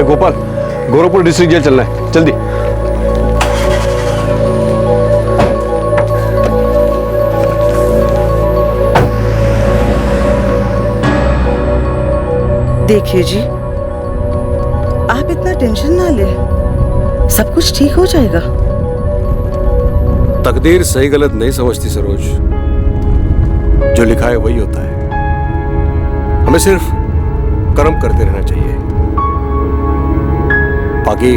अरे Gopal, Gorakhpur district jail चलना है, जल्दी। देखिए जी, आप इतना टेंशन ना ले, सब कुछ ठीक हो जाएगा। तकदीर सही गलत नहीं समझती सरोज, जो लिखा है वही होता है। हमें सिर्फ कर्म करते रहना चाहिए, बाकी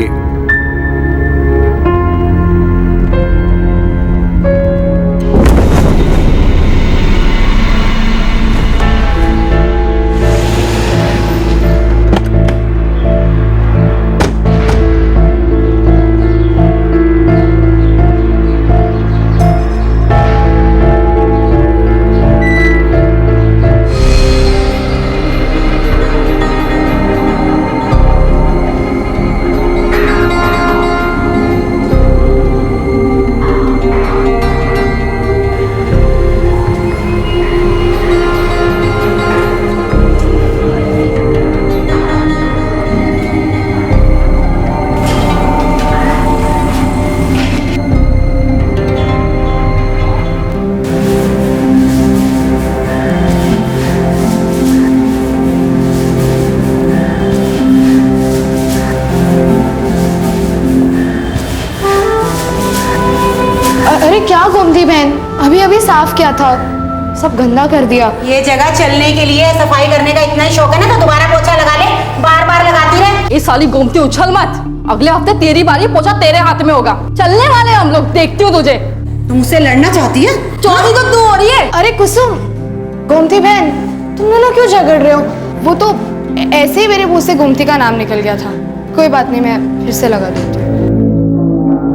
क्या गोमती बहन, अभी अभी साफ किया था, सब गंदा कर दिया। ये जगह चलने के लिए सफाई करने का इतना ही शौक है ना, तो दोबारा पोछा लगा ले, बार बार लगाती रहे। इस साली गोमती उछल मत, अगले हफ्ते तेरी बारी, पोछा तेरे हाथ में होगा। चलने वाले हम लोग, देखती हूँ तुझे। तुम मुझसे लड़ना चाहती है? चौधरी तो तू हो रही है। अरे कुसुम, गोमती बहन, तुम दोनों क्यों झगड़ रहे हो? वो तो ऐसे ही मेरे मुंह से गोमती का नाम निकल गया था। कोई बात नहीं, मैं फिर से लगा देती हूँ।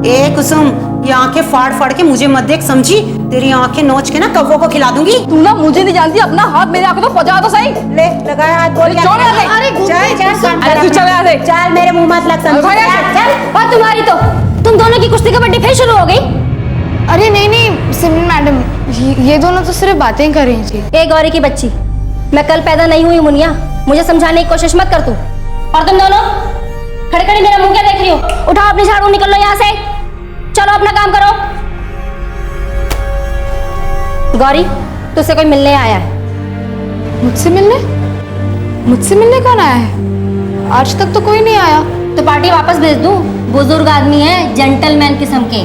ए कुसुम, ये आंखें फाड़ फाड़ के मुझे मत देख, समझी? तेरी आंखें नोच के ना कौवों को खिला दूंगी। तू ना मुझे नहीं जानती, अपना हाथ मेरे आंखों तो पहुंचा तो सही। ले लगाया हाथ, बोल क्या? अरे तू चल यहाँ से। चल, मेरे मुंह मत लग, समझी? चल। और तुम्हारी तो, तुम दोनों की कुश्ती कबड्डी फिर शुरू हो गई। अरे नहीं नहीं सिमरन मैडम, ये दोनों तो सिर्फ बातें कर रही थी। ए गौरी की बच्ची, मैं कल पैदा नहीं हुई मुनिया, मुझे समझाने की कोशिश मत कर तू। और तुम दोनों खड़े खड़े मेरा मुंह क्या देख रही हो? उठाओ अपनी झाड़ू, निकल लो यहाँ से, चलो अपना काम करो। गौरी, तुझसे कोई मिलने आया है। मुझसे मिलने? मुझसे मिलने कौन आया है? आज तक तो कोई नहीं आया। तो पार्टी वापस भेज दूं? बुजुर्ग आदमी है, जेंटलमैन किस्म के।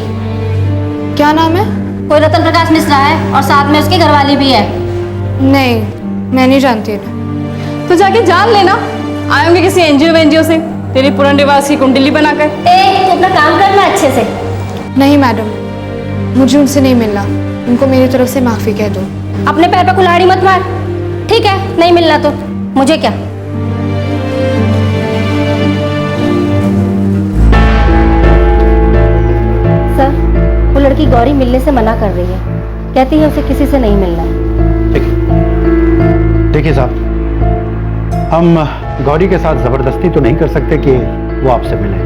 क्या नाम है? कोई रतन प्रकाश मिश्रा है, और साथ में उसकी घरवाली भी है। नहीं, मैं नहीं जानती इन्हें। तो जाके जान लेना, आए होंगे किसी एनजीओ से, तेरी पुनर्निवास की कुंडली बनाकर। तू अपना काम करना अच्छे से। नहीं मैडम, मुझे उनसे नहीं मिलना, उनको मेरी तरफ से माफी कह दो। अपने पैर पे कुल्हाड़ी मत मार, ठीक है? नहीं मिलना तो मुझे क्या। सर, वो लड़की गौरी मिलने से मना कर रही है, कहती है उसे किसी से नहीं मिलना है। देखिए साहब, हम गौरी के साथ जबरदस्ती तो नहीं कर सकते कि वो आपसे मिले।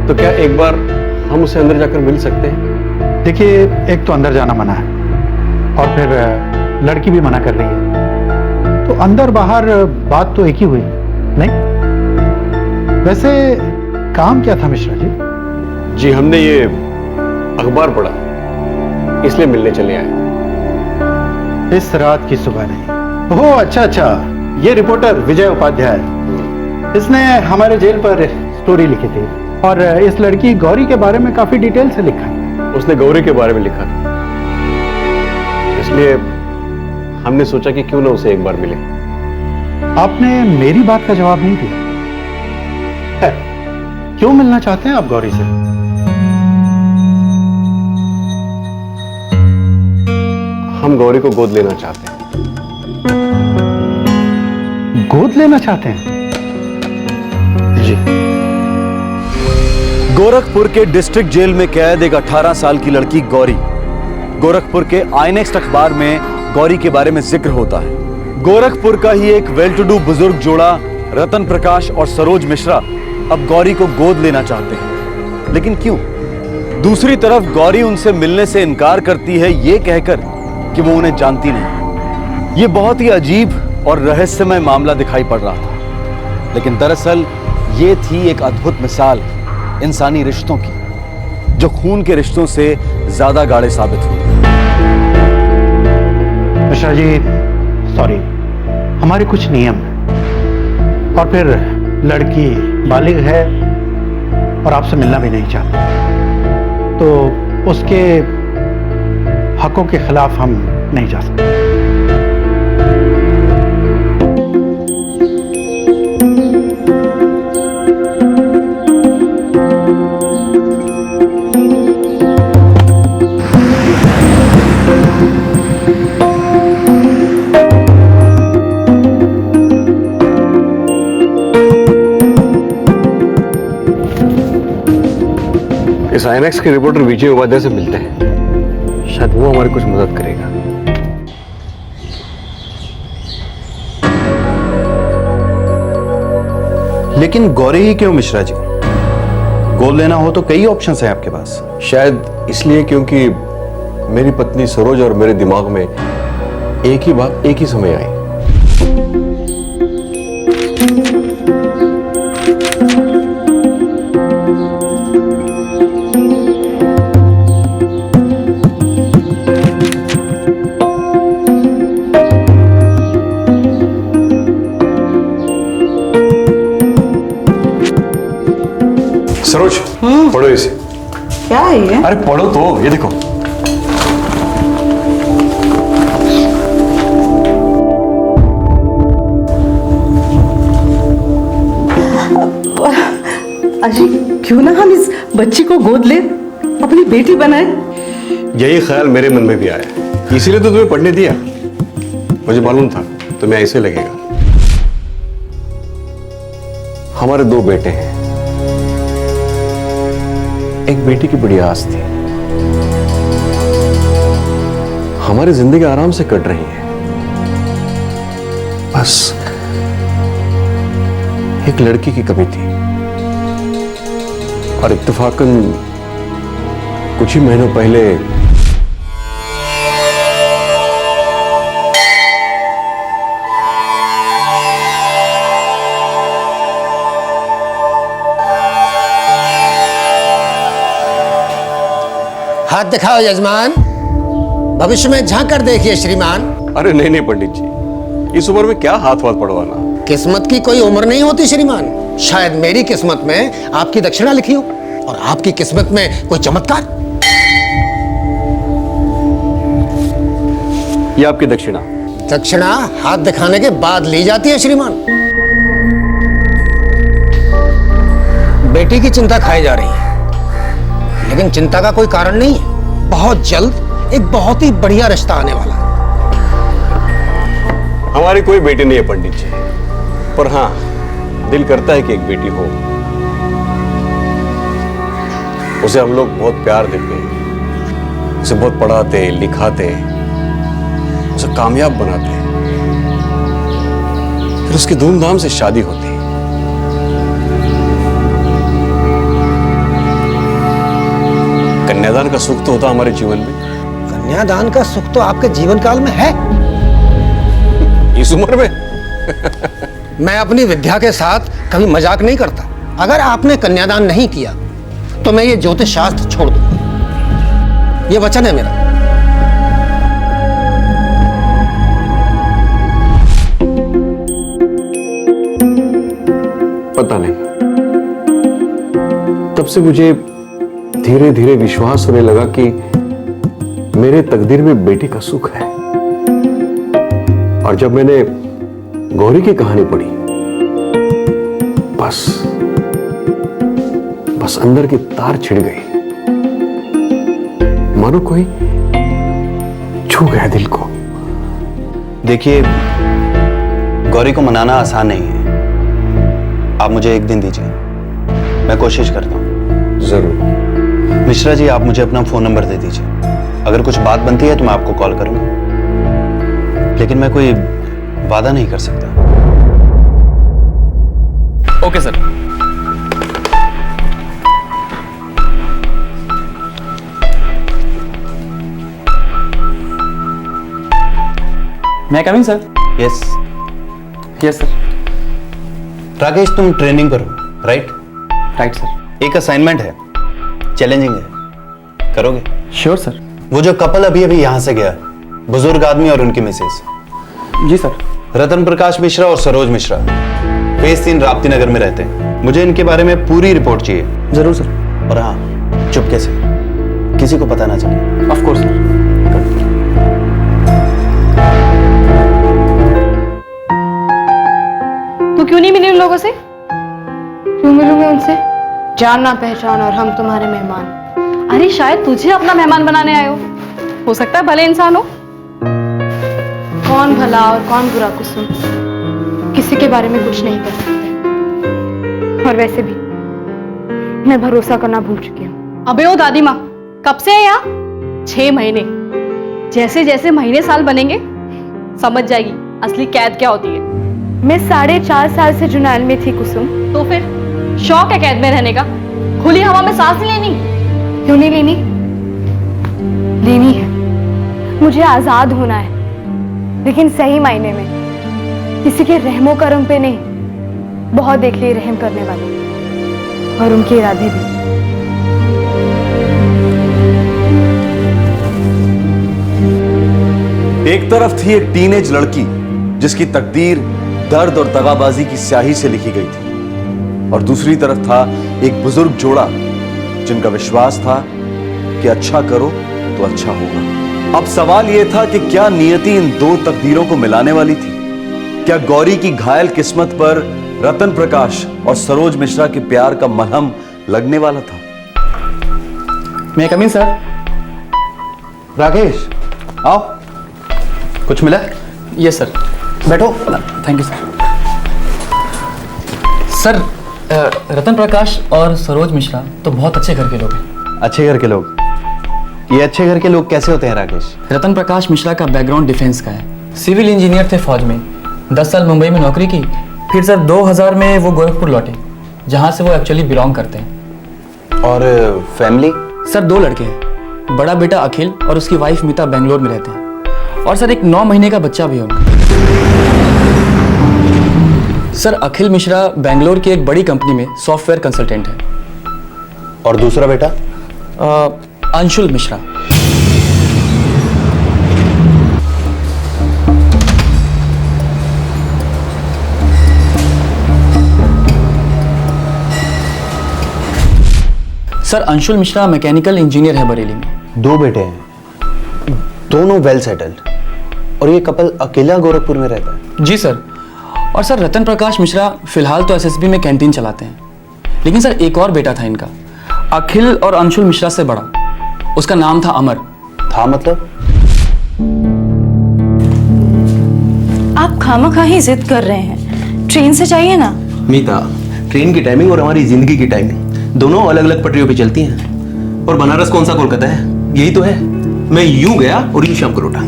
तो क्या एक बार हम उसे अंदर जाकर मिल सकते हैं? देखिए, एक तो अंदर जाना मना है, और फिर लड़की भी मना कर रही है, तो अंदर बाहर बात तो एक ही हुई नहीं। वैसे काम क्या था मिश्रा जी? जी, हमने ये अखबार पढ़ा, इसलिए मिलने चले आए। इस रात की सुबह नहीं। ओह अच्छा, ये रिपोर्टर विजय उपाध्याय, इसने हमारे जेल पर स्टोरी लिखी थी, और इस लड़की गौरी के बारे में काफी डिटेल से लिखा है। उसने गौरी के बारे में लिखा था, इसलिए हमने सोचा कि क्यों ना उसे एक बार मिले। आपने मेरी बात का जवाब नहीं दिया है। क्यों मिलना चाहते हैं आप गौरी से? हम गौरी को गोद लेना चाहते हैं। गोद लेना चाहते हैं? जी। गोरखपुर के डिस्ट्रिक्ट जेल में कैद एक 18 साल की लड़की गौरी। गोरखपुर के आई नेक्स्ट अखबार में गौरी के बारे में जिक्र होता है। गोरखपुर का ही एक वेल टू डू बुजुर्ग जोड़ा रतन प्रकाश और सरोज मिश्रा अब गौरी को गोद लेना चाहते हैं, लेकिन क्यों? दूसरी तरफ गौरी उनसे मिलने से इनकार करती है, ये कहकर कि वो उन्हें जानती नहीं। ये बहुत ही अजीब और रहस्यमय मामला दिखाई पड़ रहा था, लेकिन दरअसल ये थी एक अद्भुत मिसाल इंसानी रिश्तों की, जो खून के रिश्तों से ज्यादा गाढ़े साबित हुए। मिश्रा जी, सॉरी, हमारे कुछ नियम हैं। और फिर लड़की बालिग है और आपसे मिलना भी नहीं चाहती, तो उसके हकों के खिलाफ हम नहीं जा सकते। इस आईएनएक्स के रिपोर्टर विजय उपाध्याय से मिलते हैं, शायद वो हमारी कुछ मदद करेगा। लेकिन गौरी ही क्यों मिश्रा जी? गोद लेना हो तो कई ऑप्शंस हैं आपके पास। शायद इसलिए क्योंकि मेरी पत्नी सरोज और मेरे दिमाग में एक ही बात एक ही समय आई। सरोज, पढ़ो इसे। क्या है ये? अरे पढ़ो तो, ये देखो। अजी, क्यों ना हम इस बच्ची को गोद ले, अपनी बेटी बनाए? यही ख्याल मेरे मन में भी आया, इसीलिए तो तुम्हें पढ़ने दिया। मुझे मालूम था तुम्हें ऐसे लगेगा। हमारे 2 बेटे हैं, एक बेटी की बड़ी आस थी। हमारी जिंदगी आराम से कट रही है, बस एक लड़की की कमी थी। और इत्तेफाकन कुछ ही महीनों पहले हाथ दिखाओ यजमान, भविष्य में झांक कर देखिए श्रीमान। अरे नहीं नहीं पंडित जी, इस उम्र में क्या हाथ वाथ पड़वाना। किस्मत की कोई उम्र नहीं होती श्रीमान। शायद मेरी किस्मत में आपकी दक्षिणा लिखी हो और आपकी किस्मत में कोई चमत्कार। ये आपकी दक्षिणा। दक्षिणा हाथ दिखाने के बाद ली जाती है श्रीमान। बेटी की चिंता खाई जा रही है, लेकिन चिंता का कोई कारण नहीं है। बहुत जल्द एक बहुत ही बढ़िया रिश्ता आने वाला है। हमारी कोई बेटी नहीं है पंडित जी, पर हाँ दिल करता है कि एक बेटी हो। उसे हम लोग बहुत प्यार देते, उसे बहुत पढ़ाते लिखाते, उसे कामयाब बनाते, फिर उसकी धूमधाम से शादी होती। कन्यादान का सुख तो होता हमारे जीवन में। कन्यादान का सुख तो आपके जीवन काल में है। इस उम्र में मैं अपनी विद्या के साथ कभी मजाक नहीं करता। अगर आपने कन्यादान नहीं किया तो मैं ये ज्योतिष शास्त्र छोड़ दूंगा। ये वचन है मेरा। पता नहीं, तब से मुझे धीरे धीरे विश्वास होने लगा कि मेरे तकदीर में बेटी का सुख है। और जब मैंने गौरी की कहानी पढ़ी, बस अंदर की तार छिड़ गई, मानो कोई छू गया दिल को। देखिए, गौरी को मनाना आसान नहीं है। आप मुझे एक दिन दीजिए, मैं कोशिश करता हूं। जरूर। मिश्रा जी, आप मुझे अपना फोन नंबर दे दीजिए। अगर कुछ बात बनती है तो मैं आपको कॉल करूंगा, लेकिन मैं कोई वादा नहीं कर सकता। Okay sir. मैं coming sir? Yes. Yes sir. Rakesh, तुम ट्रेनिंग पर हो, राइट? Right sir. एक असाइनमेंट है, चैलेंजिंग है, करोगे? Sure sir. वो जो कपल अभी अभी यहां से गया, बुजुर्ग आदमी और उनकी मिसेस। जी सर। रतन प्रकाश मिश्रा और सरोज मिश्रा फेज 3 राप्ती नगर में रहते हैं। मुझे इनके बारे में पूरी रिपोर्ट चाहिए। जरूर सर। और हाँ, चुपके से, किसी को पता ना चले। Of course sir. तू क्यों नहीं मिली उन लोगों से? क्यों मिलूंगी उनसे? जानना पहचान और हम तुम्हारे मेहमान। अरे शायद तुझे अपना मेहमान बनाने आए हो सकता है भले इंसान हो। कौन भला और कौन बुरा कुसुम, किसी के बारे में कुछ नहीं कर सकते। और वैसे भी मैं भरोसा करना भूल चुकी हूँ। अबे ओ दादी माँ, कब से है यहाँ? 6 महीने। जैसे जैसे महीने साल बनेंगे समझ जाएगी असली कैद क्या होती है। मैं 4.5 साल से जुनैल में थी कुसुम। तो फिर शौक है कैद में रहने का? खुली हवा में सांस नहीं लेनी? क्यों नहीं लेनी? लेनी है। मुझे आजाद होना है, लेकिन सही मायने में, किसी के रहमो करम पे नहीं। बहुत देख लिए रहम करने वाले और उनके इरादे भी। एक तरफ थी एक टीनेज लड़की जिसकी तकदीर दर्द और दगाबाजी की स्याही से लिखी गई थी, और दूसरी तरफ था एक बुजुर्ग जोड़ा जिनका विश्वास था कि अच्छा करो तो अच्छा होगा। अब सवाल यह था कि क्या नियति इन दो तकदीरों को मिलाने वाली थी? क्या गौरी की घायल किस्मत पर रतन प्रकाश और सरोज मिश्रा के प्यार का मलहम लगने वाला था? मैं कम इन सर। राकेश, आओ। कुछ मिला? Yes sir. बैठो। Thank you sir. Sir, Ratan Prakash और सरोज मिश्रा तो बहुत अच्छे घर के लोग हैं। अच्छे घर के लोग? ये अच्छे घर के लोग कैसे होते हैं राकेश? रतन प्रकाश मिश्रा का बैकग्राउंड डिफेंस का है। सिविल इंजीनियर थे फौज में, 10 साल मुंबई में नौकरी की, फिर सर 2000 में वो गोरखपुर लौटे, जहाँ से वो एक्चुअली बिलोंग करते हैं। और फैमिली? सर 2 लड़के हैं, बड़ा बेटा अखिल और उसकी वाइफ मीता बेंगलोर में रहते हैं, और सर एक 9 महीने का बच्चा भी है उनका। सर अखिल मिश्रा बेंगलोर की एक बड़ी कंपनी में सॉफ्टवेयर कंसल्टेंट है। और दूसरा बेटा? Anshul Mishra. Sir Anshul Mishra mechanical engineer है बरेली में। 2 बेटे हैं, दोनों वेल सेटल्ड, और ये कपल अकेला गोरखपुर में रहता है? जी सर। और सर रतन प्रकाश मिश्रा फिलहाल तो एसएसबी में कैंटीन चलाते हैं, लेकिन सर एक और बेटा था इनका, अखिल और अंशुल मिश्रा से बड़ा, उसका नाम था अमर। था मतलब? आप खामखा ही जिद कर रहे हैं, ट्रेन से चाहिए ना। मीता, ट्रेन की टाइमिंग और हमारी जिंदगी की टाइमिंग दोनों अलग अलग पटरियों पे चलती हैं। और बनारस कौन सा कोलकाता है? यही तो है। मैं यूं गया और यूं शाम को लौटा।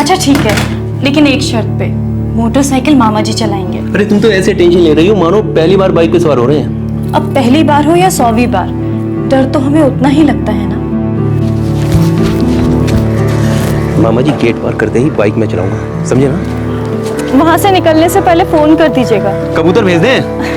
अच्छा ठीक है, लेकिन एक शर्त पे, मोटरसाइकिल मामा जी चलाएंगे। अरे तुम तो ऐसे टेंशन ले रही हो मानो पहली बार बाइक पे सवार हो रहे हैं। अब पहली बार हो या 100वीं बार, डर तो हमें उतना ही लगता है ना। मामा जी गेट पार करते ही बाइक में चलाऊंगा, समझे ना? वहां से निकलने से पहले फोन कर दीजिएगा। कबूतर भेज दें?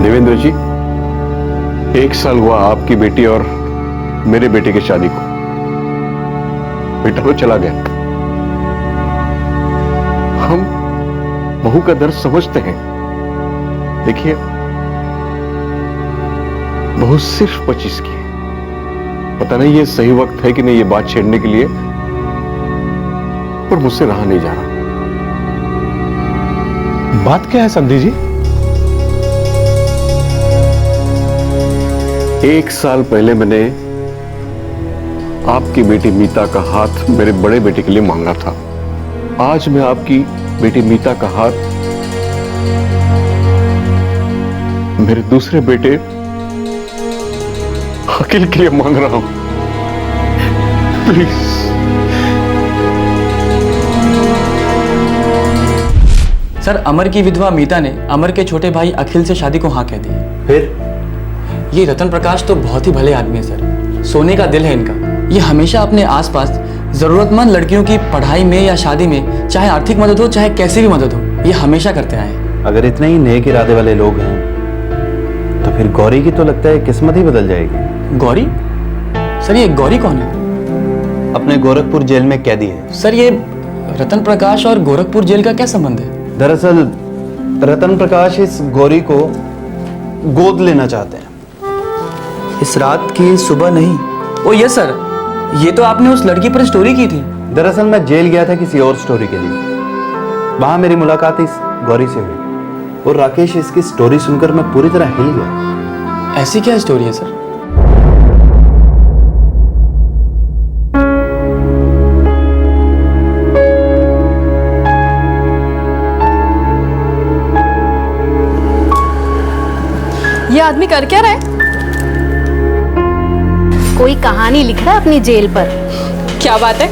देवेंद्र जी, 1 साल हुआ आपकी बेटी और मेरे बेटे की शादी को। बेटा तो चला गया, हम बहू का दर्द समझते हैं। देखिए, बहू सिर्फ 25 की है। पता नहीं ये सही वक्त है कि नहीं ये बात छेड़ने के लिए, पर मुझसे रहा नहीं जा रहा। बात क्या है संधि जी? 1 साल पहले मैंने आपकी बेटी मीता का हाथ मेरे बड़े बेटे के लिए मांगा था। आज मैं आपकी बेटी मीता का हाथ मेरे दूसरे बेटे अखिल के लिए मांग रहा हूं। प्लीज। सर, अमर की विधवा मीता ने अमर के छोटे भाई अखिल से शादी को हाँ कह दी। फिर ये रतन प्रकाश तो बहुत ही भले आदमी है सर, सोने का दिल है इनका। ये हमेशा अपने आसपास जरूरतमंद लड़कियों की पढ़ाई में या शादी में, चाहे आर्थिक मदद हो चाहे कैसी भी मदद हो, ये हमेशा करते आए हैं। अगर इतने ही नेक इरादे वाले लोग हैं तो फिर गौरी की तो लगता है किस्मत ही बदल जाएगी। गौरी? सर, ये गौरी कौन है? अपने गोरखपुर जेल में कैदी है। सर, ये रतन प्रकाश और गोरखपुर जेल का क्या संबंध है? दरअसल रतन प्रकाश इस गौरी को गोद लेना चाहते हैं। इस रात की सुबह नहीं। ओ यस सर, ये तो आपने उस लड़की पर स्टोरी की थी। दरअसल मैं जेल गया था किसी और स्टोरी के लिए। वहां मेरी मुलाकात इस गौरी से हुई और राकेश, इसकी स्टोरी सुनकर मैं पूरी तरह हिल गया। ऐसी क्या स्टोरी है सर? ये आदमी कर क्या रहा है? कोई कहानी लिख रहा है अपनी जेल पर। क्या बात है,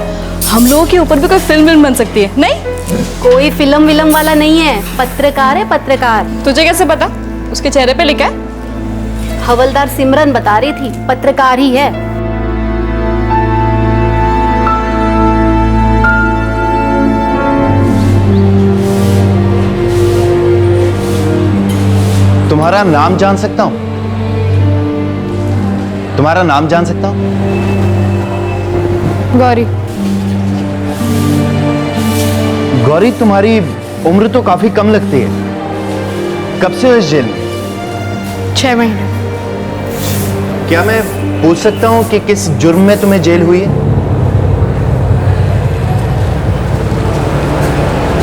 हम लोगों के ऊपर भी कोई फिल्म बन सकती है। नहीं, कोई फिल्म विलम वाला नहीं है, पत्रकार है, पत्रकार। तुझे कैसे पता? उसके चेहरे पे लिखा है। हवलदार सिमरन बता रही थी, पत्रकार ही है। तुम्हारा नाम जान सकता हूं? तुम्हारा नाम जान सकता हूं? गौरी। गौरी, तुम्हारी उम्र तो काफी कम लगती है। कब से हो इस जेल में? 6 महीने। क्या मैं पूछ सकता हूं कि किस जुर्म में तुम्हें जेल हुई है?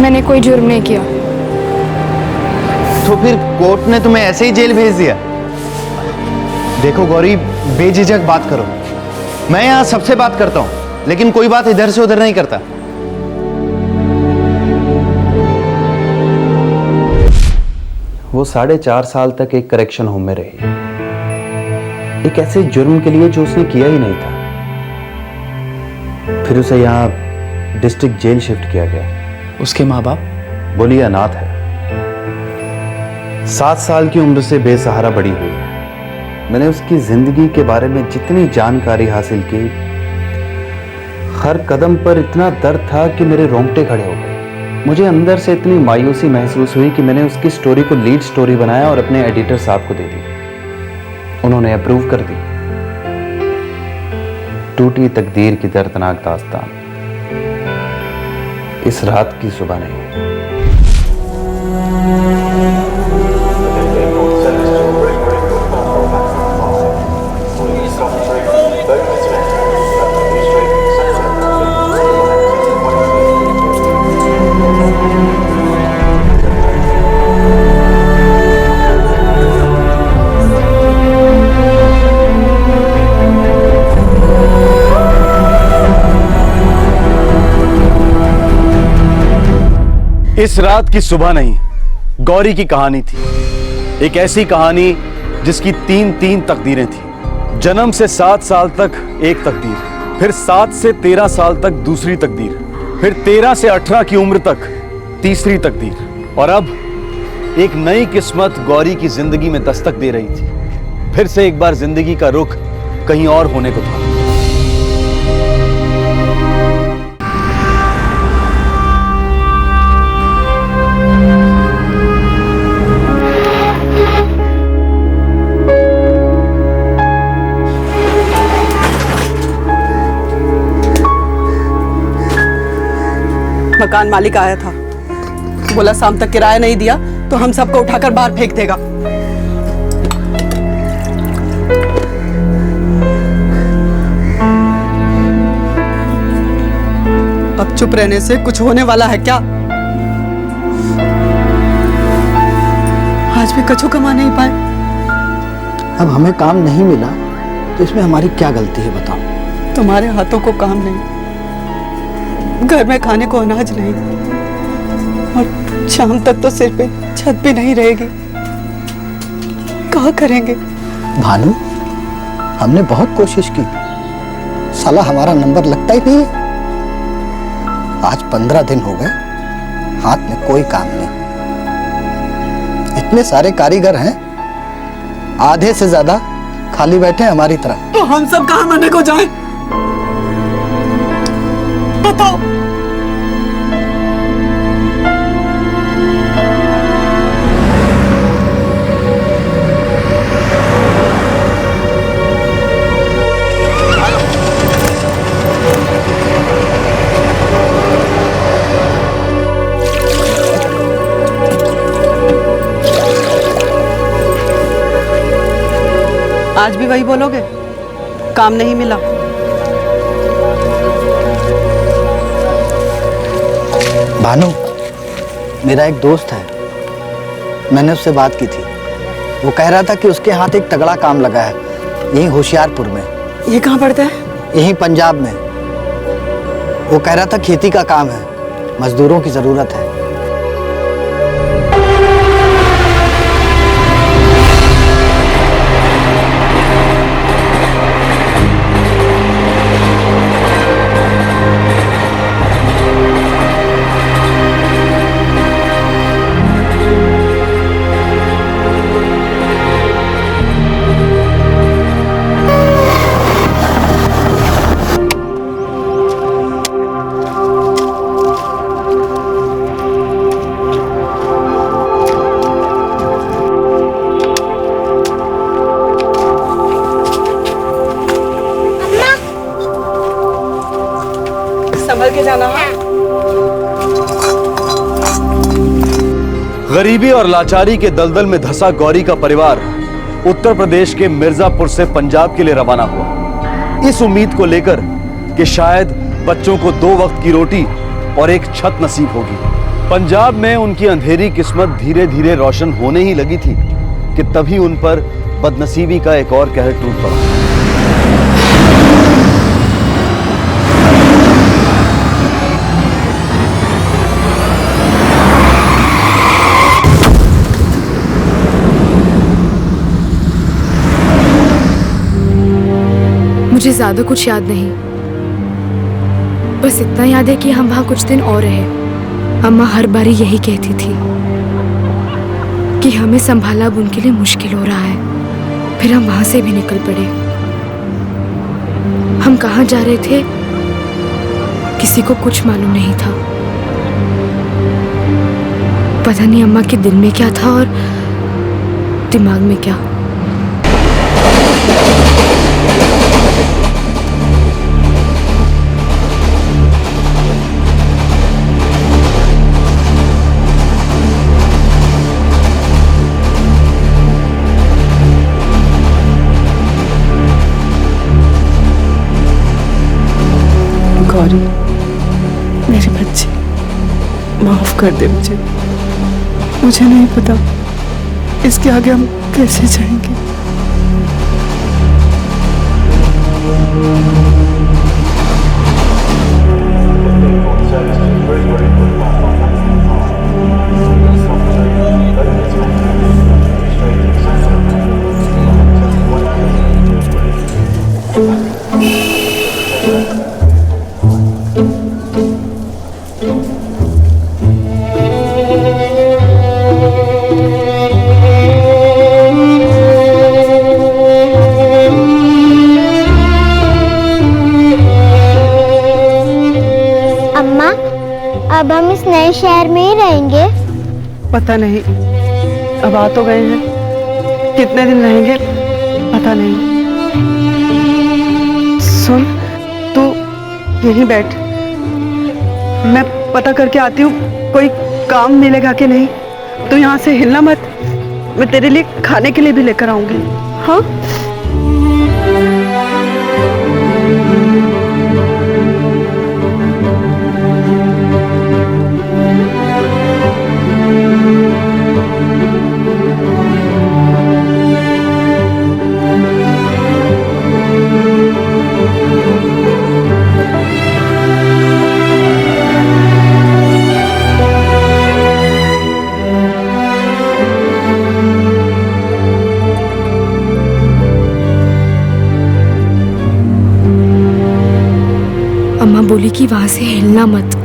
मैंने कोई जुर्म नहीं किया। तो फिर कोर्ट ने तुम्हें ऐसे ही जेल भेज दिया? देखो गौरी, बेझिझक बात करो। मैं यहां सबसे बात करता हूं, लेकिन कोई बात इधर से उधर नहीं करता। वो 4.5 साल तक एक करेक्शन होम में रही, एक ऐसे जुर्म के लिए जो उसने किया ही नहीं था। फिर उसे यहां डिस्ट्रिक्ट जेल शिफ्ट किया गया। उसके माँ बाप? बोली अनाथ है। 7 साल की उम्र से बेसहारा बड़ी हुई है। मैंने उसकी जिंदगी के बारे में जितनी जानकारी हासिल की, हर कदम पर इतना दर्द था कि मेरे रोंगटे खड़े हो गए। मुझे अंदर से इतनी मायूसी महसूस हुई कि मैंने उसकी स्टोरी को लीड स्टोरी बनाया और अपने एडिटर साहब को दे दी। उन्होंने अप्रूव कर दी। टूटी तकदीर की दर्दनाक दास्तान इस रात की सुबह नहीं। इस रात की सुबह नहीं, गौरी की कहानी थी। एक ऐसी कहानी जिसकी 3 तकदीरें थी। जन्म से 7 साल तक एक तकदीर, फिर 7 से 13 साल तक दूसरी तकदीर, फिर 13 से 18 की उम्र तक तीसरी तकदीर, और अब एक नई किस्मत गौरी की जिंदगी में दस्तक दे रही थी। फिर से एक बार जिंदगी का रुख कहीं और होने को था। मकान मालिक आया था, बोला शाम तक किराया नहीं दिया तो हम सबको उठाकर बाहर फेंक देगा। अब चुप रहने से कुछ होने वाला है क्या? आज भी कछु कमा नहीं पाए। अब हमें काम नहीं मिला तो इसमें हमारी क्या गलती है बताओ? तुम्हारे हाथों को काम नहीं, घर में खाने को अनाज नहीं, और शाम तक तो सिर पे छत भी नहीं रहेगी। क्या करेंगे? भानु, हमने बहुत कोशिश की, साला हमारा नंबर लगता ही नहीं है। आज 15 दिन हो गए, हाथ में कोई काम नहीं। इतने सारे कारीगर हैं, आधे से ज्यादा खाली बैठे हमारी तरह। तो हम सब कहां मरने को जाएं? बताओ। आज भी वही बोलोगे? काम नहीं मिला? भानु, मेरा एक दोस्त है, मैंने उससे बात की थी। वो कह रहा था कि उसके हाथ एक तगड़ा काम लगा है, यहीं होशियारपुर में। ये कहाँ पड़ता है? यहीं पंजाब में। वो कह रहा था खेती का काम है, मजदूरों की जरूरत है। संभल के जाना है। गरीबी और लाचारी के दलदल में धंसा गौरी का परिवार उत्तर प्रदेश के मिर्जापुर से पंजाब के लिए रवाना हुआ, इस उम्मीद को लेकर कि शायद बच्चों को 2 वक्त की रोटी और एक छत नसीब होगी। पंजाब में उनकी अंधेरी किस्मत धीरे धीरे रोशन होने ही लगी थी कि तभी उन पर बदनसीबी का एक और कहर टूट पड़ा। मुझे ज्यादा कुछ याद नहीं, बस इतना याद है कि हम वहां कुछ दिन और रहे। अम्मा हर बारी यही कहती थी कि हमें संभाला अब उनके लिए मुश्किल हो रहा है। फिर हम वहां से भी निकल पड़े। हम कहाँ जा रहे थे किसी को कुछ मालूम नहीं था। पता नहीं अम्मा के दिल में क्या था और दिमाग में क्या। गौरी, मेरी बच्ची, माफ कर दे मुझे। मुझे नहीं पता इसके आगे हम कैसे जाएंगे। अब हम इस नए शहर में ही रहेंगे? पता नहीं, अब आ तो गए हैं, कितने दिन रहेंगे पता नहीं। सुन, तू यहीं बैठ, मैं पता करके आती हूँ कोई काम मिलेगा कि नहीं, तो यहाँ से हिलना मत। मैं तेरे लिए खाने के लिए भी लेकर आऊंगी। हाँ अम्मा बोली कि वहां से हिलना मत।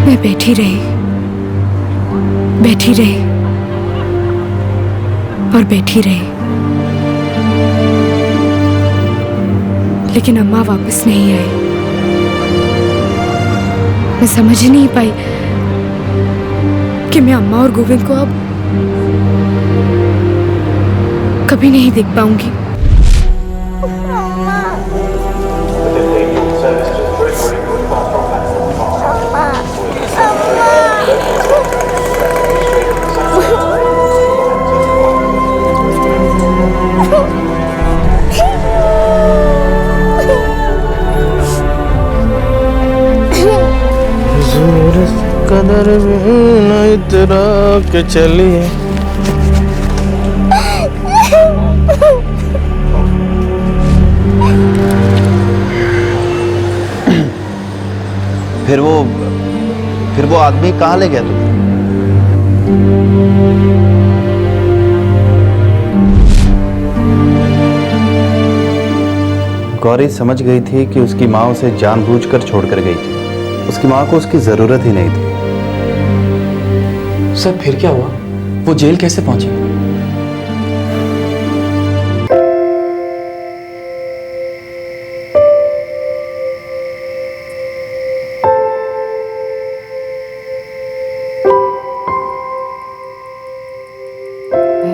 मैं बैठी रही और बैठी रही, लेकिन अम्मा वापस नहीं आई। मैं समझ ही नहीं पाई कि मैं अम्मा और गोविंद को अब कभी नहीं देख पाऊंगी। कदर भी नहीं तेरा के चलिए। फिर वो आदमी कहाँ ले गया तू? गौरी समझ गई थी कि उसकी माँ उसे जानबूझकर छोड़कर गई थी। उसकी माँ को उसकी जरूरत ही नहीं थी। सर फिर क्या हुआ? वो जेल कैसे पहुंची?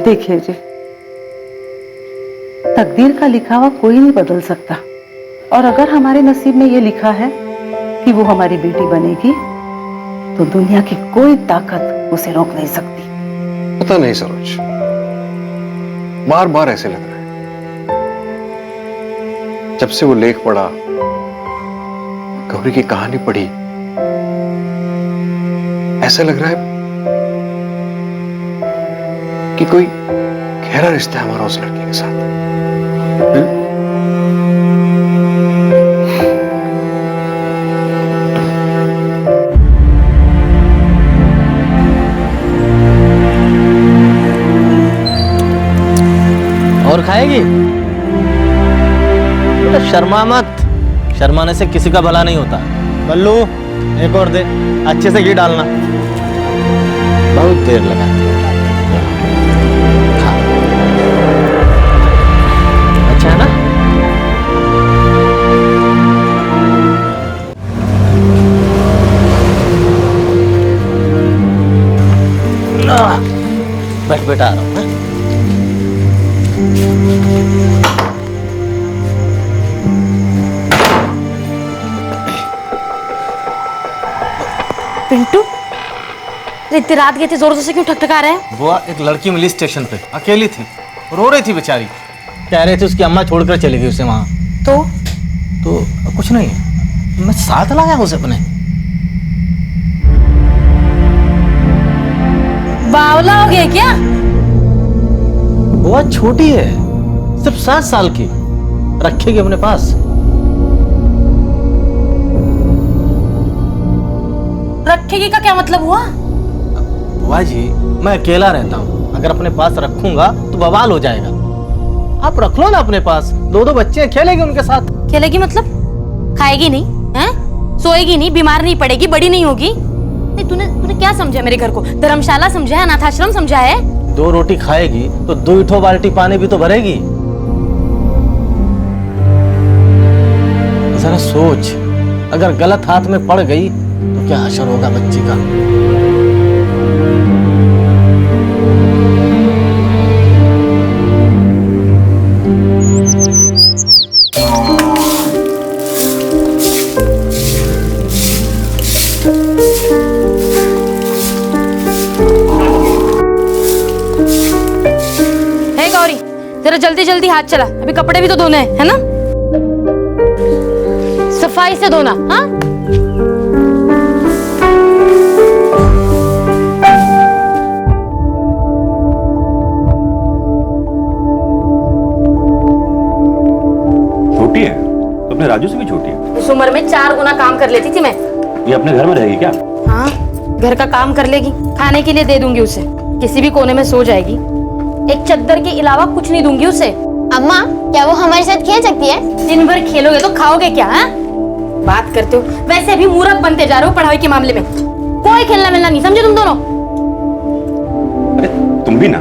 देखिए जी, तकदीर का लिखा हुआ कोई नहीं बदल सकता, और अगर हमारे नसीब में ये लिखा है कि वो हमारी बेटी बनेगी, तो दुनिया की कोई ताकत उसे रोक नहीं सकती। पता नहीं सरोज, बार बार ऐसे लग रहा है, जब से वो लेख पढ़ा, गौरी की कहानी पढ़ी, ऐसा लग रहा है कि कोई गहरा रिश्ता है हमारा उस लड़की के साथ। और खाएगी? बेटा शर्मा मत, शर्माने से किसी का भला नहीं होता। बल्लू एक और दे, अच्छे से घी डालना, बहुत देर लगाती है। अच्छा है ना? बैठ बेटा, आ रहा हूँ। पिंटू, इतनी रात गए थे, जोर जोर से क्यों ठकठका रहे हैं? बुआ एक लड़की मिली स्टेशन पे, अकेली थी, रो रही थी बेचारी। कह रहे थे उसकी अम्मा छोड़कर चली गई उसे वहां। तो कुछ नहीं, मैं साथ लाया उसे अपने। बावला हो गया क्या? बुआ छोटी है, सिर्फ 7 साल की, रखेगी अपने पास। रखेगी का क्या मतलब हुआ? बुआ जी मैं अकेला रहता हूँ, अगर अपने पास रखूंगा तो बवाल हो जाएगा। आप रख लो ना अपने पास, 2 बच्चे खेलेगी उनके साथ। खेलेगी मतलब? खाएगी नहीं हैं? सोएगी नहीं, बीमार नहीं पड़ेगी, बड़ी नहीं होगी? नहीं, तूने क्या समझा मेरे घर को? धर्मशाला समझा है, अनाथाश्रम समझा है? 2 रोटी खाएगी तो 2 बाल्टी पानी भी तो भरेगी। जरा सोच, अगर गलत हाथ में पड़ गई तो क्या असर होगा बच्ची का? जल्दी जल्दी हाथ चला, अभी कपड़े भी तो धोने हैं, है ना? सफाई से धोना, हाँ? छोटी है तो अपने राजू से भी छोटी है। इस उम्र में 4 गुना काम कर लेती थी मैं। ये अपने घर में रहेगी क्या? हाँ, घर का काम कर लेगी, खाने के लिए दे दूंगी उसे, किसी भी कोने में सो जाएगी, एक चद्दर के अलावा कुछ नहीं दूंगी उसे। अम्मा, क्या वो हमारे साथ खेल सकती है? दिन भर खेलोगे तो खाओगे क्या? हाँ, बात करते हो, वैसे भी मूर्ख बनते जा रहे हो पढ़ाई के मामले में। कोई खेलना मिलना नहीं, समझे तुम दोनों? अरे तुम भी ना,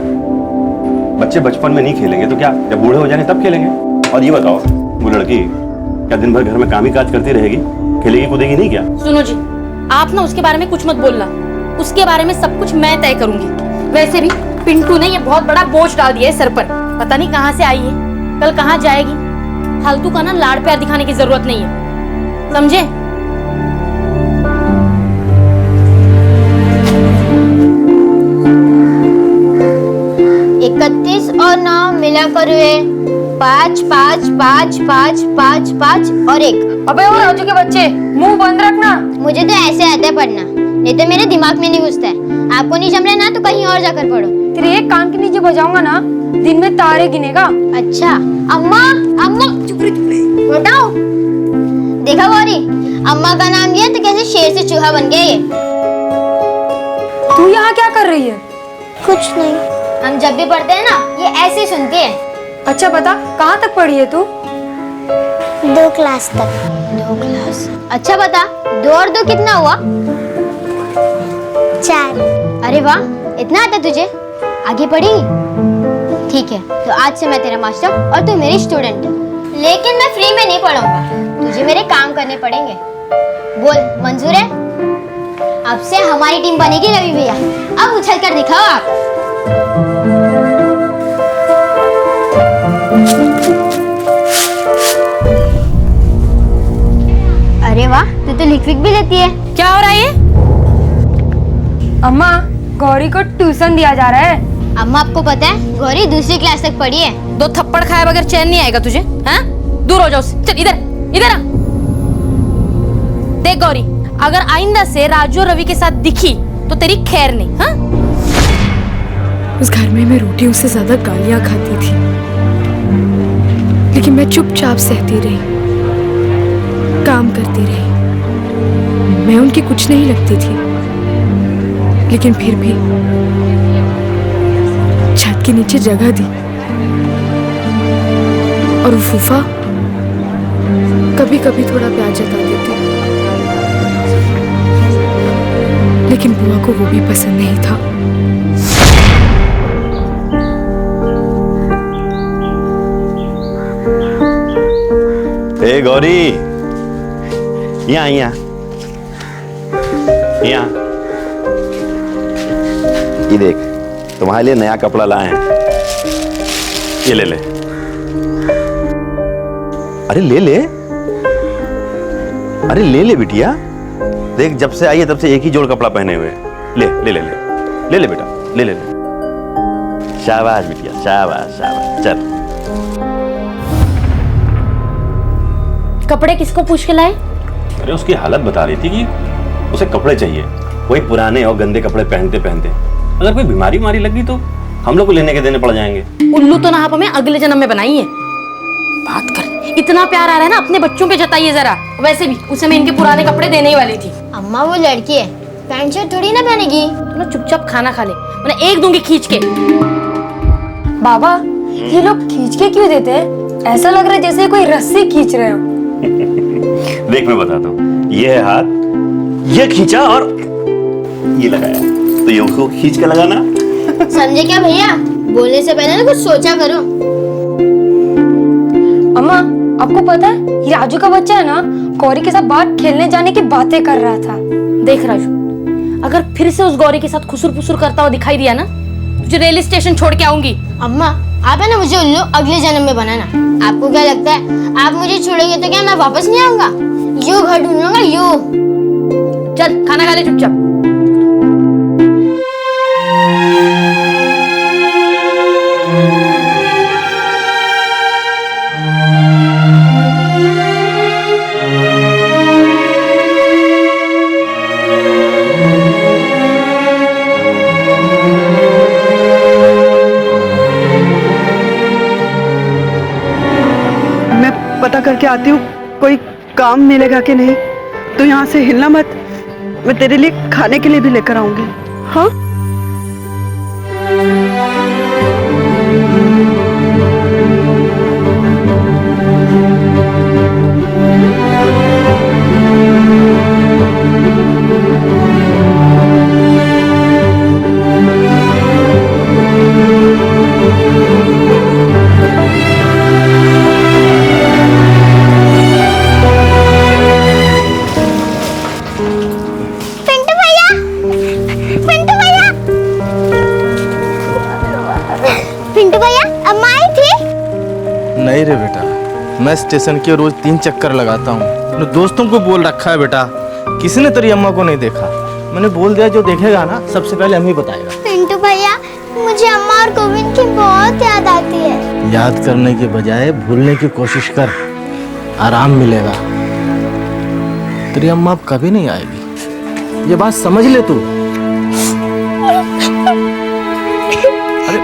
बच्चे बचपन में नहीं खेलेंगे तो क्या जब बूढ़े हो जाएंगे तब खेलेंगे? और ये बताओ, वो लड़की क्या दिन भर घर में काम ही काज करती रहेगी, खेलेगी कूदेगी नहीं क्या? सुनो जी, आप ना उसके बारे में कुछ मत बोलना, उसके बारे में सब कुछ मैं तय करूंगी। वैसे भी पिंटू ने ये बहुत बड़ा बोझ डाल दिया है सर पर, पता नहीं कहाँ से आई है, कल कहाँ जाएगी। फालतू का ना लाड़ प्यार दिखाने की जरूरत नहीं है, समझे? 31 और 9 मिला कर हुए 5 5 5 5 5 5 और 1। अबे वो राजू के बच्चे, मुंह बंद रखना। मुझे तो ऐसे आता है पढ़ना, नहीं तो मेरे दिमाग में नहीं घुसता है। आपको नहीं जम रहा ना तो कहीं और जाकर पढ़ो। तेरे एक कान के नीचे बजाऊंगा ना, दिन में तारे गिनेगा। अच्छा अम्मा, अम्मा चुप रही, बताओ। देखा गौरी, अम्मा का नाम लिया तो कैसे शेर से चूहा बन गया ये। तू यहाँ क्या कर रही है? कुछ नहीं, हम जब भी पढ़ते हैं ना ये ऐसे ही सुनती है। अच्छा बता, कहाँ तक पढ़ी है तू? 2 क्लास तक। 2 क्लास? अच्छा बता, 2 और 2 कितना हुआ? 4। अरे वाह, इतना आता तुझे, आगे पढ़ी? ठीक है, तो आज से मैं तेरा मास्टर और तू मेरी स्टूडेंट। लेकिन मैं फ्री में नहीं पढ़ूंगा, तुझे मेरे काम करने पड़ेंगे। बोल, मंजूर है? अब से हमारी टीम बनेगी रवि भैया, अब उछल कर दिखाओ आप। अरे वाह, तू तो लिख भी लेती है। क्या हो रहा है? अम्मा, गौरी को ट्यूशन दिया जा रहा है। अम्मा आपको पता है गौरी दूसरी क्लास तक पढ़ी है। 2 थप्पड़ खाए बगैर चैन नहीं आएगा तुझे, हाँ? दूर हो जाओ, चल इधर इधर आ। देख गौरी, अगर आइंदा से राजू और रवि के साथ दिखी तो तेरी खैर नहीं, हाँ? उस घर में मैं रोटियों से ज्यादा गालियां खाती थी, लेकिन मैं चुपचाप सहती रही, काम करती रही। मैं उनकी कुछ नहीं लगती थी, लेकिन फिर भी छत के नीचे जगह दी। और वो फूफा कभी कभी थोड़ा प्यार जता देती, लेकिन बुआ को वो भी पसंद नहीं था। ए गौरी, यहाँ यहाँ यहाँ, ये देख, तुम्हारे लिए नया कपड़ा लाए हैं, ये ले ले। अरे ले ले, अरे ले ले बिटिया, देख जब से आई है तब से एक ही जोड़ कपड़ा पहने हुए। ले ले ले ले ले ले बेटा, ले ले ले। शाबाश बिटिया, शाबाश शाबाश। चल, कपड़े किसको पूछ के लाए? अरे उसकी हालत बता रही थी कि उसे कपड़े चाहिए, वही पुराने और गंदे कपड़े पहनते पहनते अगर कोई बीमारी मारी लगी तो हम लोग को लेने के देने पड़ जाएंगे। उल्लू तो ना आप हमें अगले जन्म में बनाई है। बात कर, इतना प्यार आ रहा है ना अपने बच्चों पे जताइए जरा। वैसे भी उसे मैं इनके पुराने कपड़े देने ही वाली थी। अम्मा वो लड़की है, पैंट शर्ट थोड़ी ना पहनेगी। तो ना चुपचाप खाना खा ले, मैंने एक दूंगी खींच के। बाबा, ये लोग खींच के क्यों देते हैं? ऐसा लग रहा है जैसे कोई रस्सी खींच रहे हो। देख मैं बताता हूँ, ये है हाथ, ये खींचा और ये लगाया, तो ये उसको खींच के लगाना। समझे क्या भैया? बोलने से पहले ना कुछ सोचा करो। अम्मा, आपको पता है ये राजू का बच्चा है ना, गौरी के साथ बाहर खेलने जाने की बातें कर रहा था। देख राजू, अगर फिर से उस गौरी के साथ खुसुर फुसुर करता हुआ दिखाई दिया ना, तुझे रेल स्टेशन छोड़ के आऊंगी। अम्मा, आप है ना मुझे उल्लू अगले जन्म में बनाना। आपको क्या लगता है आप मुझे छोड़ोगे तो क्या मैं वापस नहीं आऊंगा? यू घर ढूंढ लूंगा, यू। चल खाना खा ले चुपचाप। पता करके आती हूँ कोई काम मिलेगा कि नहीं। तो यहाँ से हिलना मत, मैं तेरे लिए खाने के लिए भी लेकर आऊंगी। हाँ नहीं रे बेटा, मैं स्टेशन के रोज 3 चक्कर लगाता हूँ। अपने दोस्तों को बोल रखा है बेटा, किसी ने तेरी अम्मा को नहीं देखा। मैंने बोल दिया जो देखेगा ना सबसे पहले हम ही बताएगा। पिंटू भैया, मुझे अम्मा और गोविंद की बहुत याद आती है। याद करने के बजाय भूलने की कोशिश कर, आराम मिलेगा। तेरी अम्मा अब कभी नहीं आएगी, ये बात समझ ले तू। अरे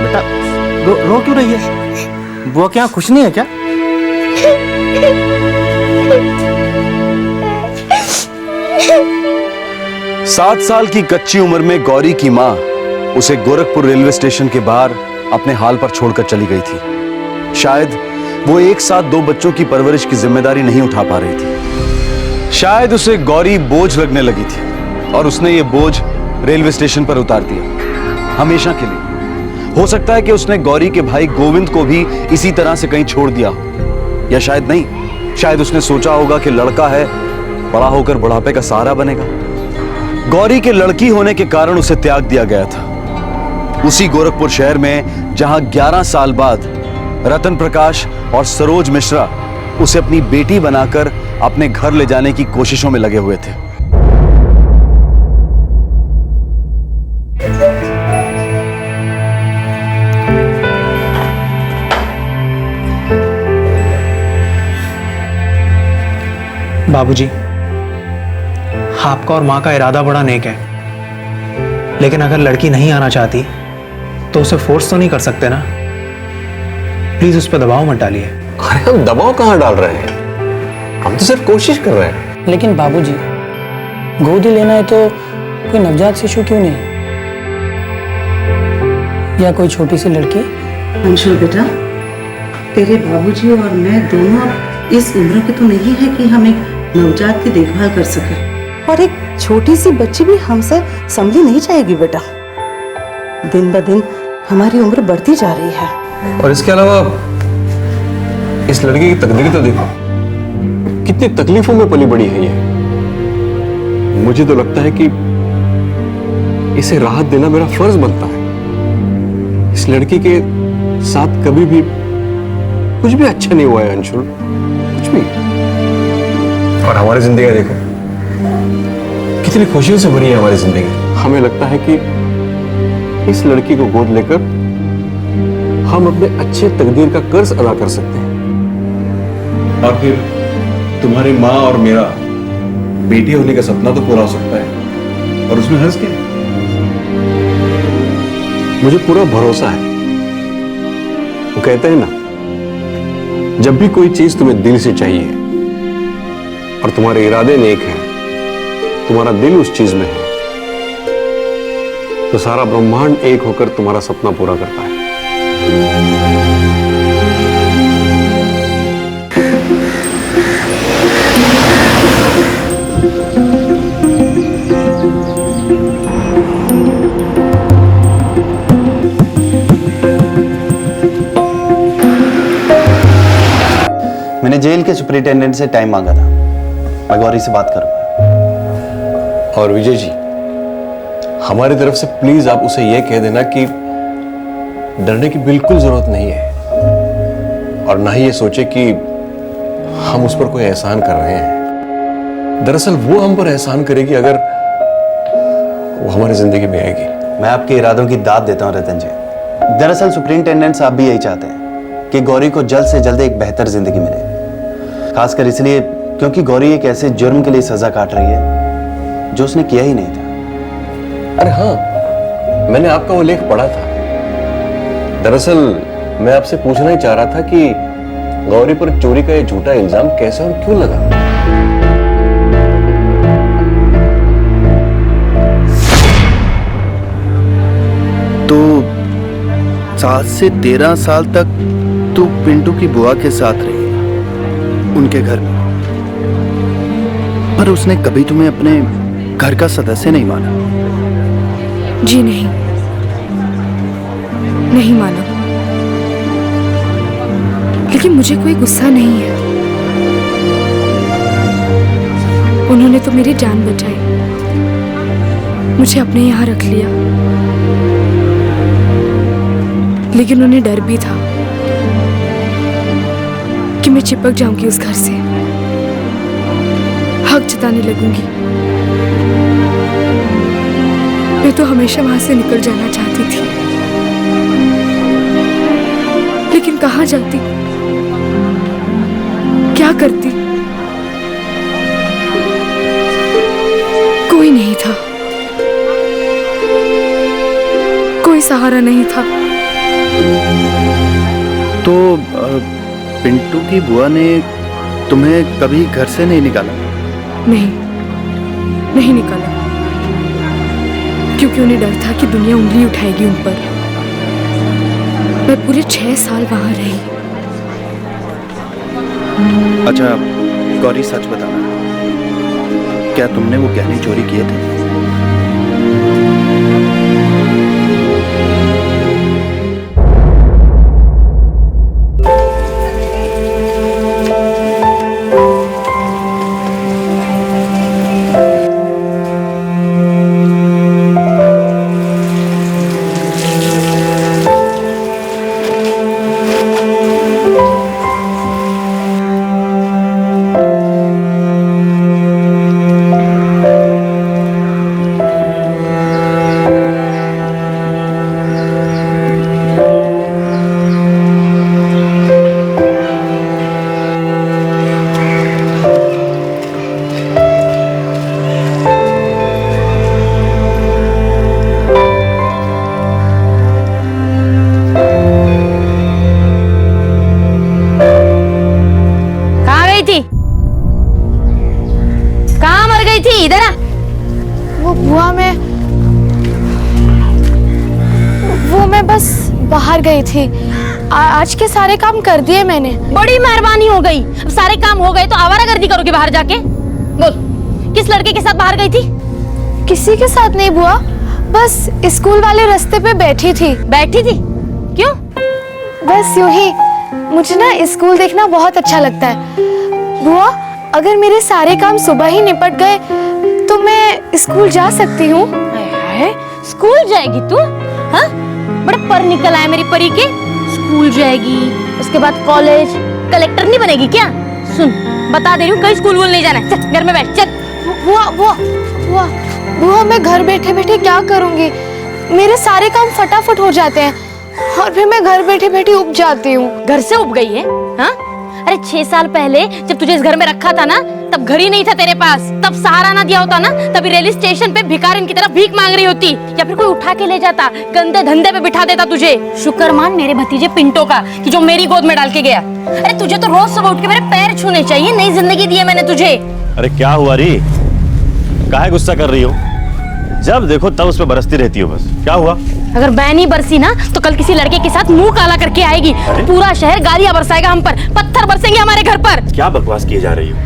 बेटा, रो क्यों रही है? बुआ क्या खुश नहीं है क्या? सात साल की कच्ची उम्र में गौरी की मां उसे गोरखपुर रेलवे स्टेशन के बाहर अपने हाल पर छोड़कर चली गई थी। शायद वो एक साथ 2 बच्चों की परवरिश की जिम्मेदारी नहीं उठा पा रही थी। शायद उसे गौरी बोझ लगने लगी थी और उसने ये बोझ रेलवे स्टेशन पर उतार दिया, हमेशा के लिए। हो सकता है कि उसने गौरी के भाई गोविंद को भी इसी तरह से कहीं छोड़ दिया हो, या शायद नहीं, शायद उसने सोचा होगा कि लड़का है, बड़ा होकर बुढ़ापे का सहारा बनेगा। गौरी के लड़की होने के कारण उसे त्याग दिया गया था, उसी गोरखपुर शहर में जहां 11 साल बाद रतन प्रकाश और सरोज मिश्रा उसे अपनी बेटी बनाकर अपने घर ले जाने की कोशिशों में लगे हुए थे। बाबूजी, आपका और माँ का इरादा बड़ा नेक है, लेकिन अगर लड़की नहीं आना चाहती तो उसे फोर्स तो नहीं कर सकते ना। प्लीज उस पर दबाव मत डालिए। अरे हम दबाव कहाँ डाल रहे हैं, हम तो सिर्फ कोशिश कर रहे हैं। लेकिन बाबूजी, गोदी लेना है तो कोई नवजात शिशु क्यों नहीं, या कोई छोटी सी लड़की? अंशुल बेटा, तेरे बाबूजी और मैं दोनों इस उम्र के तो नहीं है कि हम एक नवजात की देखभाल कर सके, और एक छोटी सी बच्ची भी हमसे संभली नहीं जाएगी बेटा। दिन ब दिन हमारी उम्र बढ़ती जा रही है। और इसके अलावा इस लड़की की तकदीर तो देखो, कितनी तकलीफों में पली बड़ी है ये। मुझे तो लगता है कि इसे राहत देना मेरा फर्ज बनता है। इस लड़की के साथ कभी भी कुछ भी अच्छा नहीं हुआ है अंशुल, कुछ भी। और हमारी जिंदगी देखो, कितनी खुशियों से भरी है हमारी जिंदगी। हमें लगता है कि इस लड़की को गोद लेकर हम अपने अच्छे तकदीर का कर्ज अदा कर सकते हैं, और फिर तुम्हारी माँ और मेरा बेटी होने का सपना तो पूरा हो सकता है। और उसमें हर्ष क्या है? मुझे पूरा भरोसा है। वो कहते हैं ना, जब भी कोई चीज तुम्हें दिल से चाहिए और तुम्हारे इरादे नेक हैं, तुम्हारा दिल उस चीज में है, तो सारा ब्रह्मांड एक होकर तुम्हारा सपना पूरा करता है। मैंने जेल के सुपरिटेंडेंट से टाइम मांगा था, मैं गौरी से बात करूंगा। और विजय जी, हमारी तरफ से प्लीज आप उसे यह कह देना कि डरने की बिल्कुल जरूरत नहीं है, और ना ही ये सोचे कि हम उस पर कोई एहसान कर रहे हैं। दरअसल वो हम पर एहसान करेगी अगर वो हमारी जिंदगी में आएगी। मैं आपके इरादों की दाद देता हूं रतन जी। दरअसल सुपरिटेंडेंट साहब भी यही चाहते हैं कि गौरी को जल्द से जल्द एक बेहतर जिंदगी मिले, खासकर इसलिए क्योंकि गौरी एक ऐसे जुर्म के लिए सजा काट रही है जो उसने किया ही नहीं था। अरे हाँ, मैंने आपका वो लेख पढ़ा था। दरअसल मैं आपसे पूछना ही चाह रहा था कि गौरी पर चोरी का ये झूठा इल्जाम कैसे और क्यों लगा? तो 7 से 13 साल तक तू पिंटू की बुआ के साथ रही, उनके घर में, पर उसने कभी तुम्हें अपने घर का सदस्य नहीं माना? जी नहीं, नहीं माना। लेकिन मुझे कोई गुस्सा नहीं है। उन्होंने तो मेरी जान बचाई, मुझे अपने यहाँ रख लिया। लेकिन उन्हें डर भी था कि मैं चिपक जाऊंगी उस घर से, हक जताने लगूंगी। मैं तो हमेशा वहां से निकल जाना चाहती थी, लेकिन कहाँ जाती, क्या करती? कोई नहीं था, कोई सहारा नहीं था। तो पिंटू की बुआ ने तुम्हें कभी घर से नहीं निकाला? नहीं, नहीं निकाला, क्योंकि उन्हें डर था कि दुनिया उंगली उठाएगी उन पर। मैं पूरे 6 साल वहां रही। अच्छा गौरी, सच बताना, क्या तुमने वो गहने चोरी किए थे? इधर आ। वो बुआ मैं बस बाहर गई थी। आज के सारे काम कर दिए मैंने। बड़ी मेहरबानी हो गई। अब सारे काम हो गए तो आवारागर्दी करोगे बाहर जाके? बोल, किस लड़के के साथ बाहर गई थी? किसी के साथ नहीं बुआ, बस स्कूल वाले रास्ते पे बैठी थी। बैठी थी? क्यों? बस यूं ही। मुझे ना स्कूल देखना बहुत अच्छा लगता है। बुआ, अगर मेरे सारे काम सुबह ही निपट गए तो मैं स्कूल जा सकती हूँ। स्कूल जाएगी तू? हाँ, बड़े पर निकल आए मेरी परी के। स्कूल जाएगी, उसके बाद कॉलेज, कलेक्टर नहीं बनेगी क्या? सुन, बता दे रही हूँ, कहीं स्कूल वूल नहीं जाना। चल घर में बैठ, चल। बुआ मैं घर बैठे बैठे क्या करूँगी? मेरे सारे काम फटाफट हो जाते हैं और फिर मैं घर बैठे बैठे उब जाती हूँ। घर से उब गई है? हाँ, अरे 6 साल पहले जब तुझे इस घर में रखा था ना, तब घर ही नहीं था तेरे पास। तब सहारा ना दिया होता ना, तभी रेलवे स्टेशन पे भिखारिन की तरह भीख मांग रही होती, या फिर कोई उठा के ले जाता, गंदे धंधे पे बिठा देता तुझे। शुक्र मान मेरे भतीजे पिंटो का कि जो मेरी गोद में डाल के गया। अरे तुझे तो रोज सुबह उठ के मेरे पैर छूने चाहिए। नई जिंदगी दी है मैंने तुझे। अरे क्या हुआ री, काहे गुस्सा कर रही हो? जब देखो तब उस पे बरसती रहती हो। बस क्या हुआ? अगर मैं नहीं बरसी ना तो कल किसी लड़के के साथ मुंह काला करके आएगी। पूरा शहर गालियां बरसाएगा हम पर, पत्थर बरसेंगे हमारे घर पर। क्या बकवास किए जा रही हो?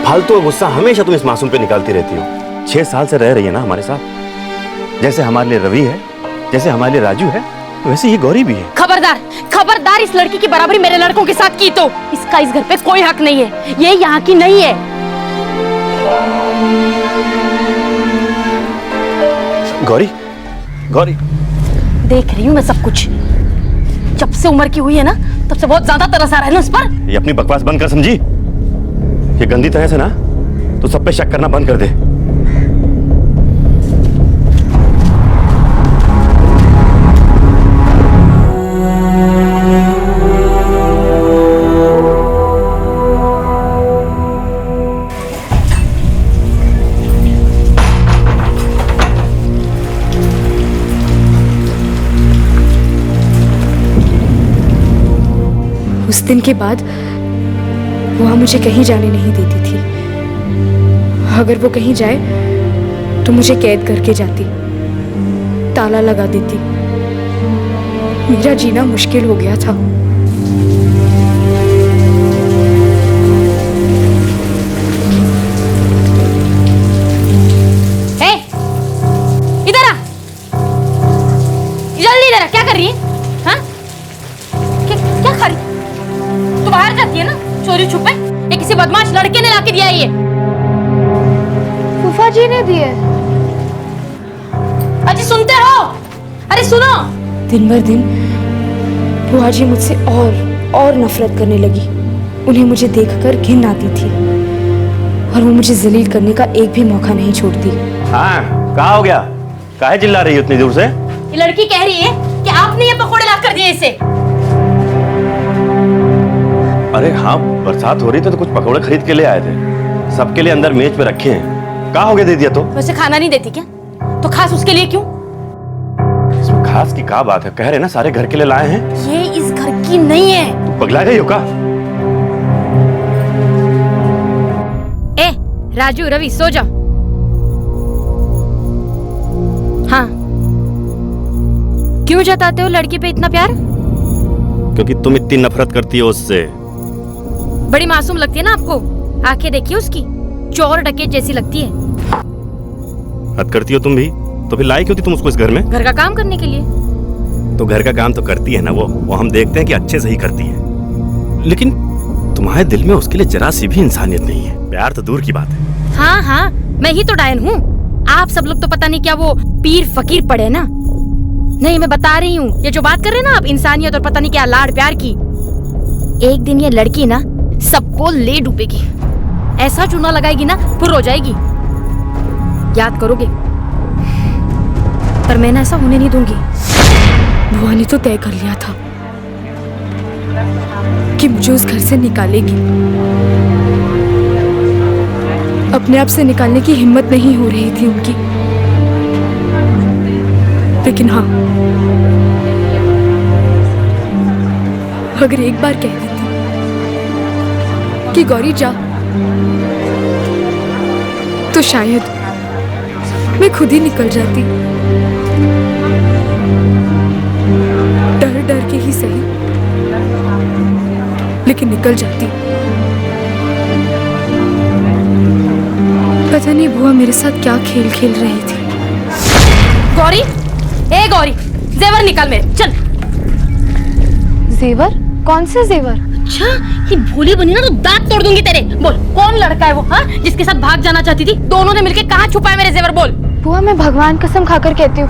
फालतू गुस्सा हमेशा तुम इस मासूम पे निकालती रहती हो। 6 साल से रह रही है ना हमारे साथ। जैसे हमारे लिए रवि है, जैसे हमारे लिए राजू है, वैसे ये गौरी भी है। खबरदार, खबरदार, इस लड़की की बराबरी मेरे लड़कों के साथ की तो इसका इस घर पे कोई हक नहीं है। ये यहाँ की नहीं है। गौरी, गौरी, देख रही हूँ मैं सब कुछ। जब से उम्र की हुई है ना, तब से बहुत ज्यादा तरस आ रहा है ना उस पर। ये अपनी बकवास बंद कर, समझी? ये गंदी तरह से ना तो सब पे शक करना बंद कर दे। उस दिन के बाद बुआ मुझे कहीं जाने नहीं देती थी। अगर वो कहीं जाए तो मुझे कैद करके जाती, ताला लगा देती। मेरा जीना मुश्किल हो गया था। इधर आ, जल्दी इधर आ। क्या कर रही है? हाँ? क्या खा रही? तू बाहर जाती है ना चोरी छुपे? ये किसी बदमाश लड़के ने लाके दिया है ये। फूफा जी ने दिए। अजी सुनते हो? अरे सुनो। दिन भर दिन बुआ जी मुझसे और नफरत करने लगी। उन्हें मुझे देखकर घिन आती थी और वो मुझे जलील करने का एक भी मौका नहीं छोड़ती। हाँ, कहाँ हो गया? काहे चिल्ला रही है उतनी दूर से? ये लड़की कह रही है कि आपने ये पकोड़े ला कर दिए इसे। अरे हाँ, बरसात हो रही थी तो कुछ पकौड़े खरीद के ले आए थे। सबके लिए अंदर मेज पे रखे हैं। कहाँ हो गया दे दिया तो? वैसे खाना नहीं देती क्या? तो खास उसके लिए क्यों? इसमें खास की क्या बात है? कह रहे ना सारे घर के लिए लाए हैं। ये इस घर की नहीं है। तू पगला गई हो का? ए राजू, रवि सो जाओ। हाँ, क्यों जताते हो लड़की पे इतना प्यार? क्योंकि तुम इतनी नफरत करती हो उससे। बड़ी मासूम लगती है ना आपको। आंखें देखिए उसकी, चोर डकैत जैसी लगती है। हद करती हो तुम भी। तो फिर लाई क्यों थी तुम उसको इस घर में? घर का काम करने के लिए। तो घर का काम तो करती है ना वो हम देखते हैं कि अच्छे से ही करती है। लेकिन तुम्हारे दिल में उसके लिए जरा सी भी इंसानियत नहीं है। प्यार तो दूर की बात है। हाँ हाँ, मैं ही तो डायन हूँ। आप सब लोग तो पता नहीं क्या वो पीर फकीर पड़े ना। नहीं, मैं बता रही हूँ, ये जो बात कर रहे हैं ना आप इंसानियत और पता नहीं क्या लाड़ प्यार की, एक दिन ये लड़की ना सबको ले डूबेगी। ऐसा चूना लगाएगी ना फुर हो जाएगी। याद करोगे? पर मैं ऐसा होने नहीं दूंगी। बुआ ने तो तय कर लिया था कि मुझे उस घर से निकालेगी। अपने आप से निकालने की हिम्मत नहीं हो रही थी उनकी। लेकिन हाँ, अगर एक बार कह देती कि गौरी जा, तो शायद मैं खुद ही निकल जाती। डर डर के ही सही, लेकिन निकल जाती। पता नहीं बुआ मेरे साथ क्या खेल खेल रही थी। गौरी, ए गौरी, जेवर निकाल मेरे, चल। जेवर? कौन से जेवर? अच्छा, ये भूली बनी ना तो दांत तोड़ दूंगी तेरे। बोल, कौन लड़का है वो, हाँ, जिसके साथ भाग जाना चाहती थी? दोनों ने मिलके कहाँ छुपाए मेरे जेवर? बोल। बुआ, मैं भगवान कसम खाकर कहती हूँ,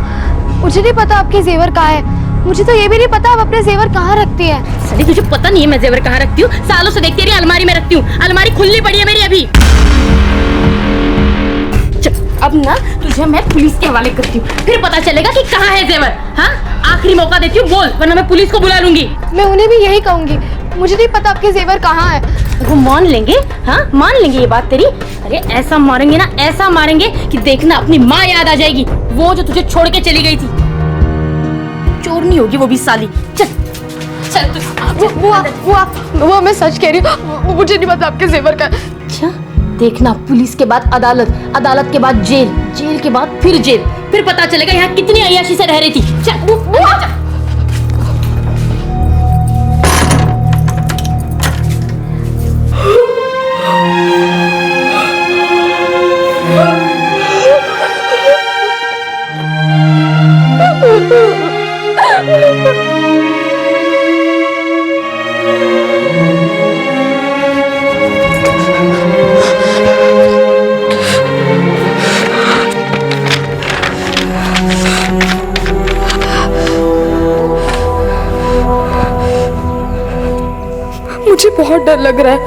मुझे नहीं पता आपके जेवर कहाँ है। मुझे तो ये भी नहीं पता आप अपने जेवर कहाँ रखती है। सड़ी, तुझे पता नहीं है मैं जेवर कहाँ रखती हूँ? सालों से देखती रही, अलमारी में रखती हूँ। अलमारी खुली पड़ी है मेरी अभी। अब ना तुझे मैं पुलिस के हवाले करती हूँ, फिर पता चलेगा कि कहाँ है जेवर। हाँ, आखिरी मौका देती हूँ, बोल, वरना मैं पुलिस को बुला लूंगी। मैं उन्हें भी यही कहूंगी, मुझे नहीं पता आपके जेवर कहाँ है। वो मान लेंगे, हाँ मान लेंगे ये बात तेरी। अरे ऐसा मारेंगे ना, ऐसा मारेंगे कि देखना अपनी माँ याद आ जाएगी, वो जो तुझे छोड़ के चली गई थी। चोर नहीं होगी वो भी साली। चल चल वो मैं सच कह रही हूँ, मुझे नहीं पता आपके जेवर का। अच्छा, देखना, पुलिस के बाद अदालत, अदालत के बाद जेल, जेल के बाद फिर जेल, फिर पता चलेगा यहाँ कितनी अय्याशी से रह रही थी। चल, चल। मुझे बहुत डर लग रहा है,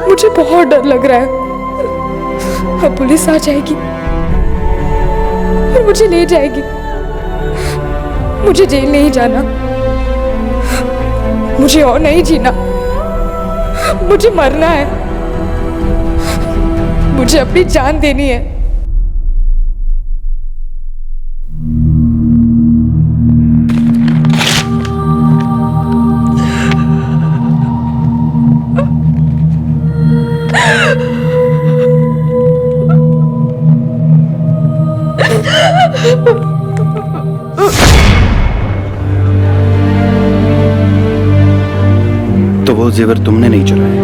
मुझे बहुत डर लग रहा है। अब पुलिस आ जाएगी और मुझे ले जाएगी। मुझे जेल नहीं जाना, मुझे और नहीं जीना, मुझे मरना है, मुझे अपनी जान देनी है। वो जेवर तुमने नहीं चुराए।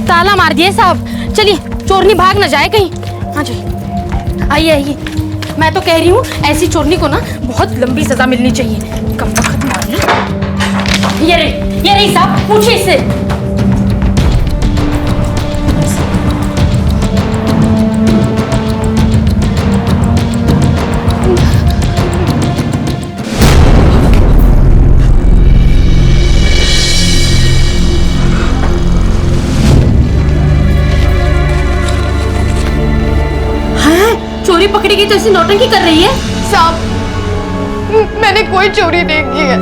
ताला मार दिए साहब। चलिए, चोरनी भाग न जाए कहीं। हाँ जी, आइए आइए। मैं तो कह रही हूँ ऐसी चोरनी को ना बहुत लंबी सजा मिलनी चाहिए। कब वक्त मार ली। ये रही साहब, पूछिए इससे। चोरी पकड़ी गई तो ऐसी नौटंकी कर रही है। साहब, मैंने कोई चोरी नहीं की है।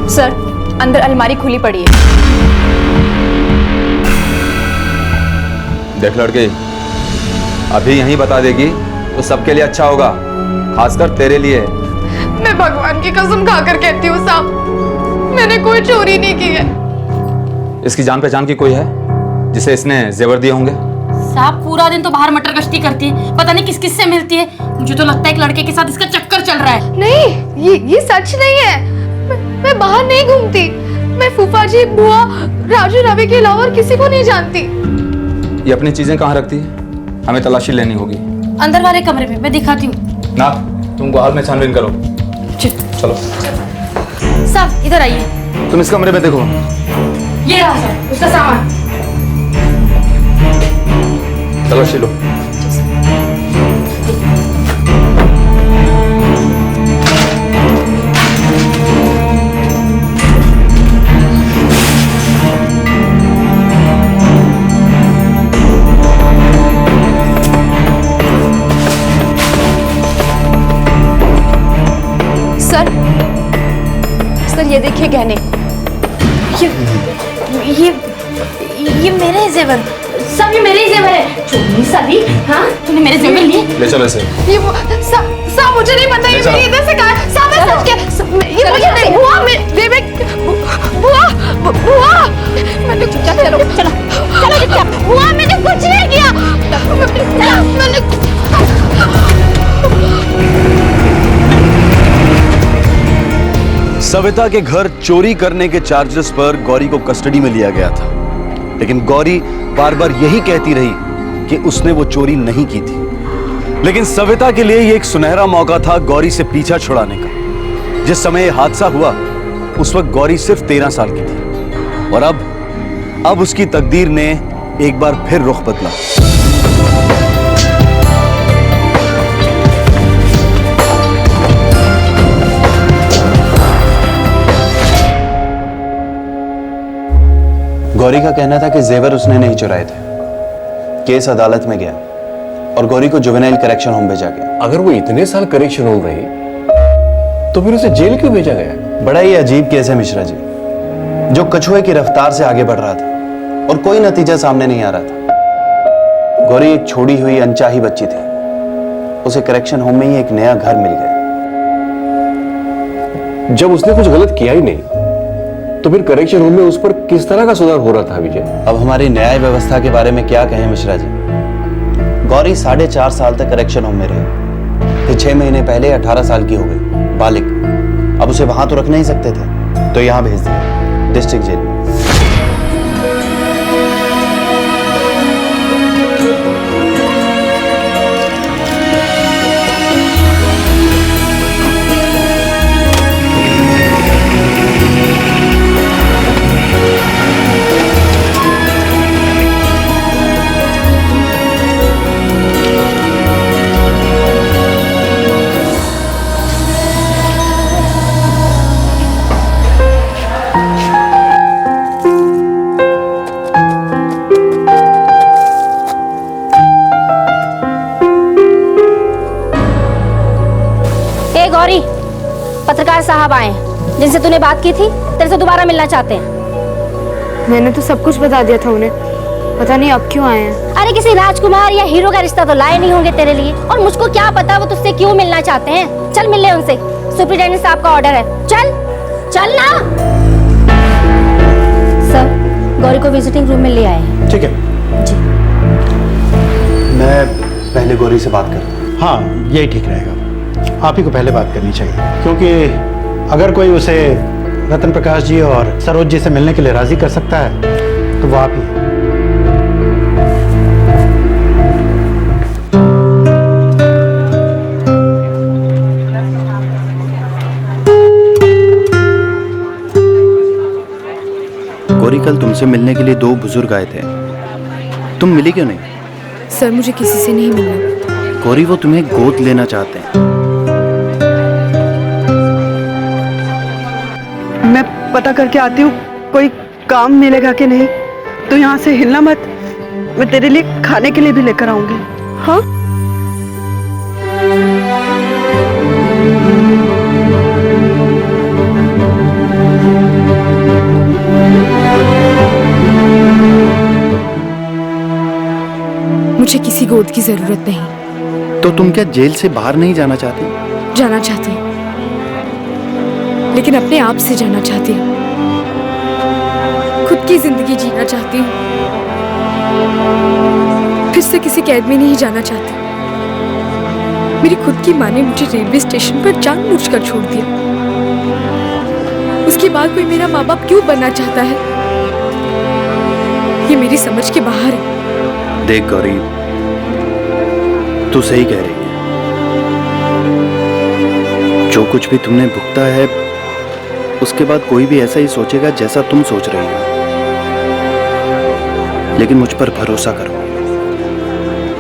सर, अंदर अलमारी खुली पड़ी है। देख लड़के, अभी यहीं बता देगी तो सबके लिए अच्छा होगा, खासकर तेरे लिए। मैं भगवान की कसम खाकर कहती हूँ साहब, मैंने कोई चोरी नहीं की है। इसकी जान पहचान की कोई है जिसे इसने जेवर दिए होंगे? साहब, पूरा दिन तो बाहर मटर गश्ती करती है, पता नहीं किस किस से मिलती है। मुझे तो लगता है एक लड़के के साथ इसका चक्कर चल रहा है। नहीं, ये सच नहीं है। मैं बाहर नहीं घूमती। मैं फूफा जी, बुआ, राजू, रवि के अलावा और किसी को नहीं जानती। ये अपनी चीजें कहाँ रखती है? हमें तलाशी लेनी होगी। अंदर वाले कमरे में, मैं दिखाती हूँ। ना, तुम हाल में छानबीन करो। चलो साहब, इधर आइए। तुम इस कमरे में देखो। ये रहा साहब, उसका सामान। तलाशी लो। सर, ये देखिए गहने। ये मेरे जेवर। सब ये मेरे ही जेवर है। चोरी साली, हाँ? तूने मेरे जेवर लिए? ले चलो इसे। ये साहब, मुझे नहीं पता, ये मेरी इधर से कहा। साहब, मैं सच कह, ये मुझे नहीं। बुआ, बुआ, मैंने चलो चुपचाप। बुआ, मैंने कुछ नहीं किया। मैंने सविता के घर चोरी करने के चार्जेस पर गौरी को कस्टडी में लिया गया था, लेकिन गौरी बार बार यही कहती रही कि उसने वो चोरी नहीं की थी। लेकिन सविता के लिए ये एक सुनहरा मौका था गौरी से पीछा छुड़ाने का। जिस समय यह हादसा हुआ उस वक्त गौरी सिर्फ 13 साल की थी और अब उसकी तकदीर ने एक बार फिर रुख बदला। गौरी का कहना था कि जेवर उसने नहीं चुराए थे। केस अदालत में गया और गौरी को जुवेनाइल करेक्शन होम भेजा गया। अगर वो इतने साल करेक्शन होम रही तो फिर उसे जेल क्यों भेजा गया? बड़ा ही अजीब केस है मिश्रा जी, जो कछुए की रफ्तार से आगे बढ़ रहा था और कोई नतीजा सामने नहीं आ रहा था। गौरी एक छोड़ी हुई अनचाही बच्ची थी, उसे करेक्शन होम में ही एक नया घर मिल गया। जब उसने कुछ गलत किया ही नहीं तो फिर करेक्शन होम में उस पर किस तरह का सुधार हो रहा था विजय? अब हमारी न्याय व्यवस्था के बारे में क्या कहें मिश्रा जी। गौरी 4.5 साल तक करेक्शन होम में रही, फिर 6 महीने पहले 18 साल की हो गई, बालिग। अब उसे वहां तो रख नहीं सकते थे, तो यहां भेज दिया, डिस्ट्रिक्ट जेल। गौरी, पत्रकार साहब आए हैं, जिनसे तूने बात की थी, तेरे से दोबारा मिलना चाहते हैं। मैंने तो सब कुछ बता दिया था उन्हें, पता नहीं अब क्यों आए हैं। अरे किसी राजकुमार या हीरो का रिश्ता तो लाए नहीं होंगे तेरे लिए, और मुझको क्या पता वो तुझसे क्यों मिलना चाहते हैं। चल मिल ले उनसे, सुपरिटेंडेंट साहब का ऑर्डर है। चल चल ना। सर, गौरी को विजिटिंग रूम में ले आए हैं। ठीक है जी। मैं पहले गौरी से बात करें। हाँ, यही ठीक रहेगा। आप ही को पहले बात करनी चाहिए, क्योंकि अगर कोई उसे रतन प्रकाश जी और सरोज जी से मिलने के लिए राजी कर सकता है तो वो आप ही हैं। गौरी, कल तुमसे मिलने के लिए 2 बुजुर्ग आए थे, तुम मिली क्यों नहीं? सर, मुझे किसी से नहीं मिलना। गौरी, वो तुम्हें गोद लेना चाहते हैं। मैं पता करके आती हूँ कोई काम मिलेगा कि नहीं। तो यहाँ से हिलना मत, मैं तेरे लिए खाने के लिए भी लेकर आऊंगी। हाँ, मुझे किसी गोद की जरूरत नहीं। तो तुम क्या जेल से बाहर नहीं जाना चाहती? जाना चाहती, लेकिन अपने आप से जाना चाहती हूँ। खुद की जिंदगी जीना चाहती हूँ। फिर से किसी कैद में नहीं जाना चाहती। मेरी खुद की माँ ने मुझे रेलवे स्टेशन पर जानबूझकर छोड़ दिया। उसके बाद कोई मेरा माँ बाप क्यों बनना चाहता है, ये मेरी समझ के बाहर है। देख गौरी, तू सही कह रही है। जो कुछ भी तुमने भुगता है, उसके बाद कोई भी ऐसा ही सोचेगा जैसा तुम सोच रही हो। लेकिन मुझ पर भरोसा करो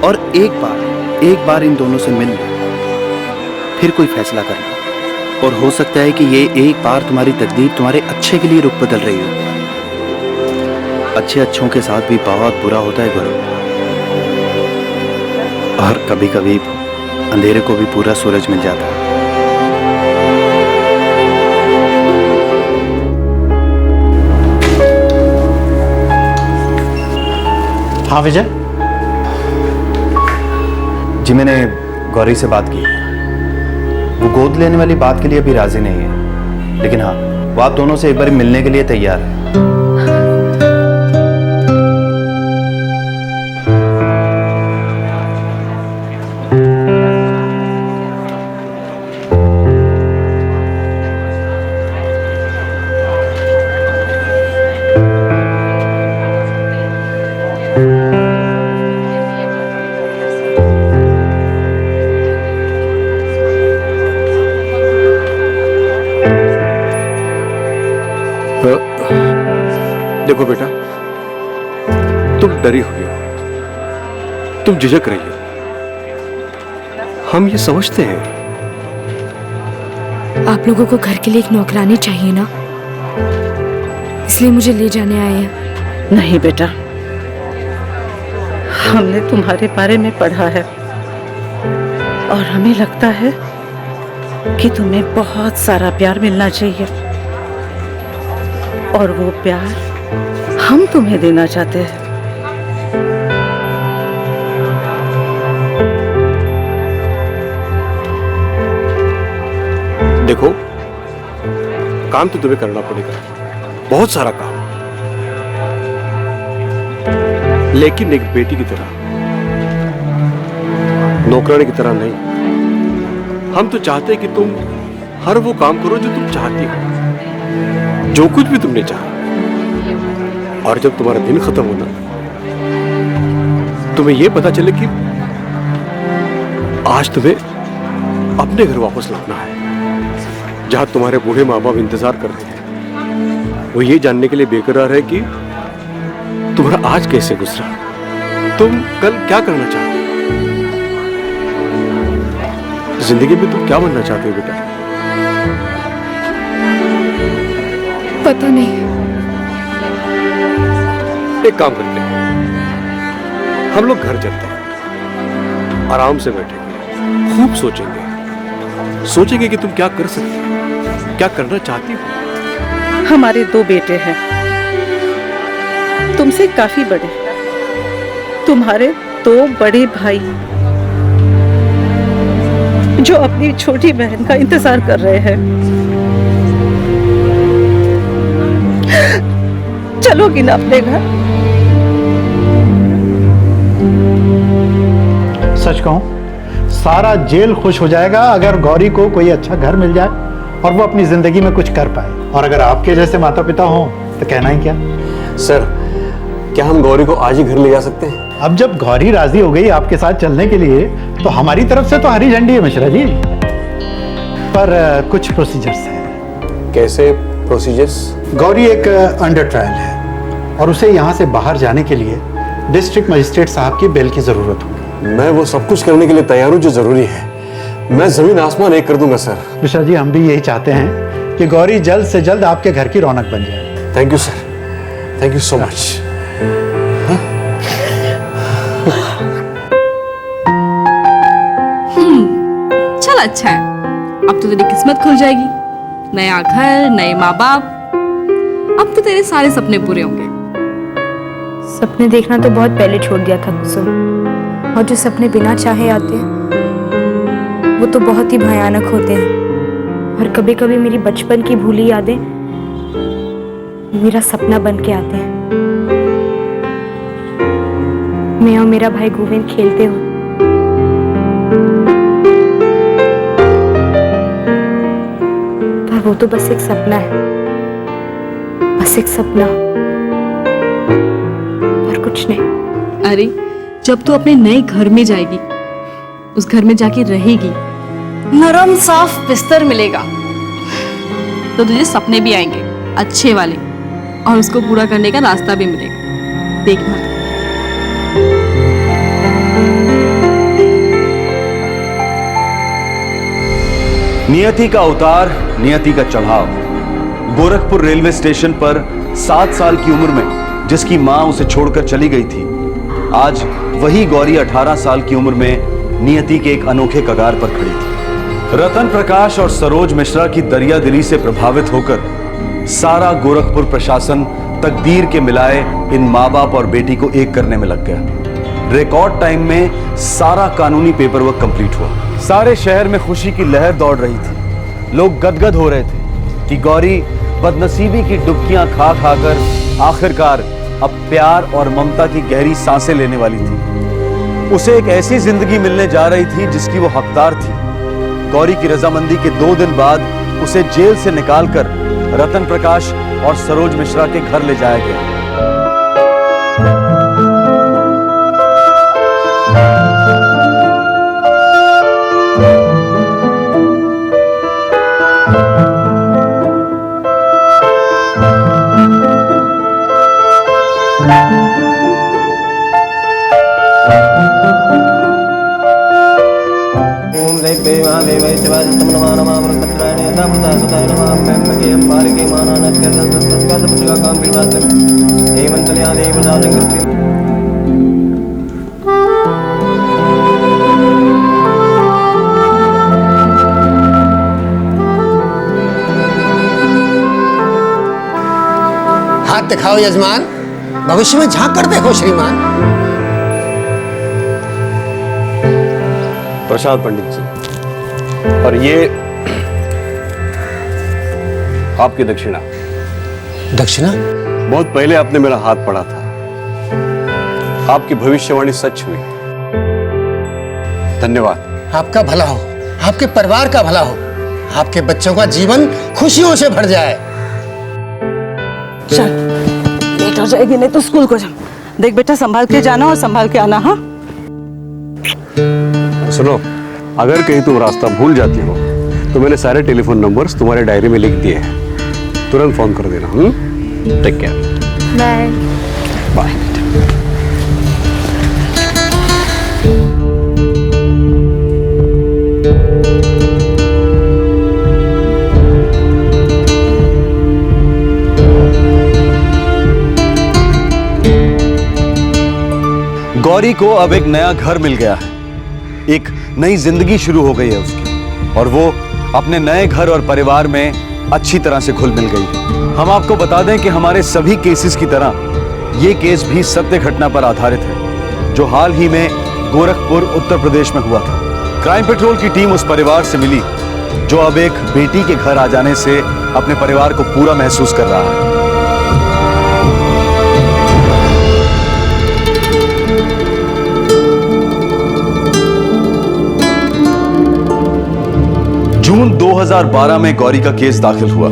और एक बार इन दोनों से मिल लो, फिर कोई फैसला करना। और हो सकता है कि ये एक बार तुम्हारी तकदीर तुम्हारे अच्छे के लिए रुख बदल रही हो। अच्छों के साथ भी बहुत बुरा होता है गौरी, और कभी कभी अंधेरे को भी पूरा सूरज मिल जाता है। हाँ विजय जी, मैंने गौरी से बात की। वो गोद लेने वाली बात के लिए अभी राजी नहीं है, लेकिन हाँ, वो आप दोनों से एक बार मिलने के लिए तैयार है। देखो बेटा, तुम डरी हुई हो, तुम झिझक रही हो, हम ये समझते हैं। आप लोगों को घर के लिए एक नौकरानी चाहिए ना, इसलिए मुझे ले जाने आए हैं। नहीं बेटा, हमने तुम्हारे बारे में पढ़ा है और हमें लगता है कि तुम्हें बहुत सारा प्यार मिलना चाहिए, और वो प्यार हम तुम्हें देना चाहते हैं। देखो, काम तो तुम्हें करना पड़ेगा, बहुत सारा काम, लेकिन एक बेटी की तरह, नौकरानी की तरह नहीं। हम तो चाहते हैं कि तुम हर वो काम करो जो तुम चाहती हो, जो कुछ भी तुमने चाहा। और जब तुम्हारा दिन खत्म होना, तुम्हें यह पता चले कि आज तुम्हें अपने घर वापस लौटना है, जहां तुम्हारे बूढ़े माँ बाप इंतजार कर रहे हैं। वो ये जानने के लिए बेकरार है कि तुम्हारा आज कैसे गुजरा, तुम कल क्या करना चाहते हो, जिंदगी में तुम क्या बनना चाहते हो बेटा? पता नहीं। एक काम करते हैं, हम लोग घर चलते हैं, आराम से बैठेंगे, खूब सोचेंगे कि तुम क्या कर सकती हो, क्या करना चाहती हो। हमारे 2 बेटे हैं, तुमसे काफी बड़े, तुम्हारे 2 बड़े भाई जो अपनी छोटी बहन का इंतजार कर रहे हैं। चलोगी ना अपने घर? सच कहूं, सारा जेल खुश हो जाएगा अगर गौरी को कोई अच्छा घर मिल जाए और वो अपनी जिंदगी में कुछ कर पाए। और अगर आपके जैसे माता पिता हों तो कहना ही क्या। सर, क्या हम गौरी को आज ही घर ले जा सकते हैं? अब जब गौरी राजी हो गई आपके साथ चलने के लिए तो हमारी तरफ से तो हरी झंडी है मिश्रा जी, पर कुछ प्रोसीजर्स हैं। कैसे प्रोसीजर्स? गौरी एक अंडर ट्रायल है और उसे यहाँ से बाहर जाने के लिए डिस्ट्रिक्ट मजिस्ट्रेट साहब की बेल की जरूरत होगी। मैं वो सब कुछ करने के लिए तैयार हूँ जो जरूरी है। मैं जमीन आसमान एक कर दूंगा सर। मिश्रा जी, हम भी यही चाहते हैं कि गौरी जल्द से जल्द आपके घर की रौनक बन जाए। Thank you sir, thank you so much. चल अच्छा है, अब तो तेरी किस्मत खुल जाएगी। नया घर, नए माँ बाप, अब तो तेरे सारे सपने पूरे होंगे। सपने देखना तो बहुत पहले छोड़ दिया था कुसुम, और जो सपने बिना चाहे आते हैं वो तो बहुत ही भयानक होते हैं। और कभी कभी मेरी बचपन की भूली यादें मेरा सपना बन के आते हैं। मैं और मेरा भाई गोविंद खेलते हुए वो तो बस एक सपना है, बस एक सपना और कुछ नहीं। अरे जब तू अपने नए घर में जाएगी, उस घर में जाके रहेगी, नरम साफ बिस्तर मिलेगा, तो तुझे सपने भी आएंगे अच्छे वाले, और उसको पूरा करने का रास्ता भी मिलेगा। देखना। नियति का उतार, नियति का चढ़ाव। गोरखपुर रेलवे स्टेशन पर 7 साल की उम्र में जिसकी मां उसे छोड़कर चली गई थी, आज वही गौरी 18 साल की उम्र में नियति के एक अनोखे कगार पर खड़ी थी। रतन प्रकाश और सरोज मिश्रा की दरिया दिली से प्रभावित होकर सारा गोरखपुर प्रशासन तकदीर के मिलाए इन माँ बाप और बेटी को एक करने में लग गया। रिकॉर्ड टाइम में सारा कानूनी पेपर वर्क कंप्लीट हुआ। सारे शहर में खुशी की लहर दौड़ रही थी। लोग गदगद हो रहे थे कि गौरी बदनसीबी की डुबकियां खा खाकर आखिरकार अब प्यार और ममता की गहरी सांसें लेने वाली थी। उसे एक ऐसी जिंदगी मिलने जा रही थी जिसकी वो हकदार थी। गौरी की रजामंदी के 2 दिन बाद उसे जेल से निकालकर रतन प्रकाश और सरोज मिश्रा के घर ले जाया गया। हाथ दिखाओ यजमान, भविष्य में झांक कर देखो श्रीमान। प्रशांत पंडित जी, और ये आपकी दक्षिणा। दक्षिणा? बहुत पहले आपने मेरा हाथ पढ़ा था, आपकी भविष्यवाणी सच हुई। धन्यवाद। आपका भला हो, आपके परिवार का भला हो, आपके बच्चों का जीवन खुशियों से भर जाए। चल, लेट हो जाएगी नहीं तो स्कूल को जा। देख बेटा, संभाल के जाना और संभाल के आना। हाँ, सुनो, अगर कहीं तुम रास्ता भूल जाती हो तो मैंने सारे टेलीफोन नंबर्स तुम्हारे डायरी में लिख दिए हैं, तुरंत फोन कर देना। Take care. Bye bye. Gauri को अब एक नया घर मिल गया है, एक नई जिंदगी शुरू हो गई है उसकी, और वो अपने नए घर और परिवार में अच्छी तरह से घुल मिल गई है। हम आपको बता दें कि हमारे सभी केसेस की तरह ये केस भी सत्य घटना पर आधारित है, जो हाल ही में गोरखपुर उत्तर प्रदेश में हुआ था। क्राइम पेट्रोल की टीम उस परिवार से मिली जो अब एक बेटी के घर आ जाने से अपने परिवार को पूरा महसूस कर रहा है। जून 2012 में गौरी का केस दाखिल हुआ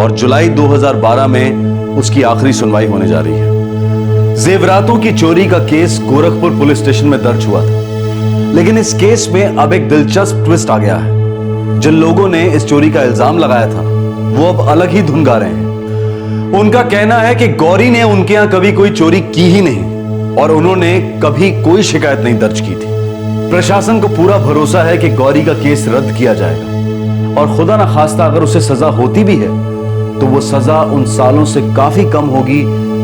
और जुलाई 2012 में उसकी आखिरी सुनवाई होने जा रही है। जेवरातों की चोरी का केस गोरखपुर पुलिस स्टेशन में दर्ज हुआ था, लेकिन इस केस में अब एक दिलचस्प ट्विस्ट आ गया है। जिन लोगों ने इस चोरी का इल्जाम लगाया था वो अब अलग ही धुन गा रहे हैं। उनका कहना है कि गौरी ने उनके यहां कभी कोई चोरी की ही नहीं और उन्होंने कभी कोई शिकायत नहीं दर्ज की थी। प्रशासन को पूरा भरोसा है कि गौरी का केस रद्द किया जाएगा और खुदा ना खास्ता अगर उसे सजा होती भी है तो वो सजा उन सालों से काफी कम होगी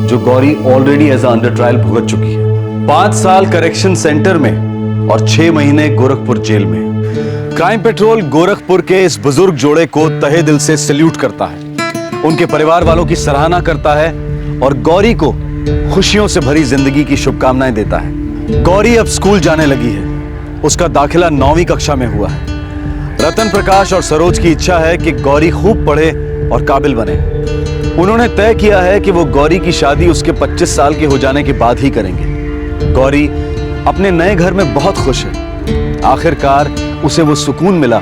जो Gauri already as under trial भुगत चुकी है। 5 साल करेक्शन सेंटर में और 6 महीने गोरखपुर जेल में। क्राइम पेट्रोल गोरखपुर के इस बुजुर्ग जोड़े को तहे दिल से सैल्यूट करता है, उनके परिवार वालों की सराहना करता है और गौरी को खुशियों से भरी जिंदगी की शुभकामनाएं देता है। गौरी अब स्कूल जाने लगी है, उसका दाखिला 9वीं कक्षा में हुआ है। रतन प्रकाश और सरोज की इच्छा है कि गौरी खूब पढ़े और काबिल बने। उन्होंने तय किया है कि वो गौरी की शादी उसके 25 साल के हो जाने के बाद ही करेंगे। गौरी अपने नए घर में बहुत खुश है। आखिरकार उसे वो सुकून मिला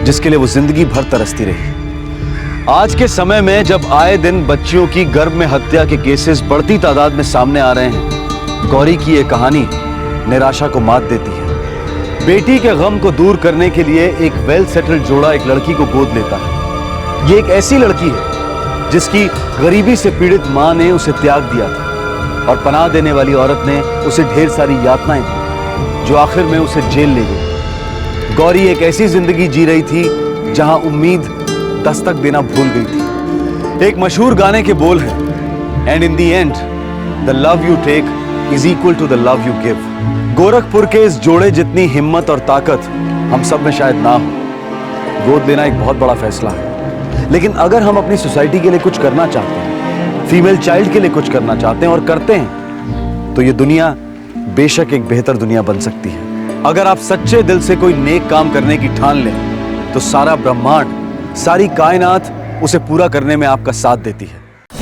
जिसके लिए वो जिंदगी भर तरसती रही। आज के समय में जब आए दिन बच्चियों की गर्भ में हत्या के केसेस बढ़ती तादाद में सामने आ रहे हैं, गौरी की ये कहानी निराशा को मात देती है। बेटी के गम को दूर करने के लिए एक वेल सेटल्ड जोड़ा एक लड़की को गोद लेता है। ये एक ऐसी लड़की है जिसकी गरीबी से पीड़ित मां ने उसे त्याग दिया था और पनाह देने वाली औरत ने उसे ढेर सारी यातनाएं दी जो आखिर में उसे जेल ले गई। गौरी एक ऐसी जिंदगी जी रही थी जहां उम्मीद दस्तक देना भूल गई थी। एक मशहूर गाने के बोल हैं, and in the end the love you take is equal to the love you give. Gorakhpur के इस जोड़े जितनी हिम्मत और ताकत हम सब में शायद ना हो। गोद लेना एक बहुत बड़ा फैसला है, लेकिन अगर हम अपनी सोसाइटी के लिए कुछ करना चाहते हैं, फीमेल चाइल्ड के लिए कुछ करना चाहते हैं और करते हैं, तो ये दुनिया बेशक एक बेहतर दुनिया बन सकती है। अगर आप सच्चे दिल से कोई नेक काम करने की ठान लें तो सारा ब्रह्मांड, सारी कायनात उसे पूरा करने में आपका साथ देती है।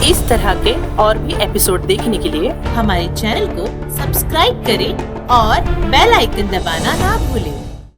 इस तरह के और भी एपिसोड देखने के लिए हमारे चैनल को सब्सक्राइब करें और बेल आइकन दबाना ना भूलें।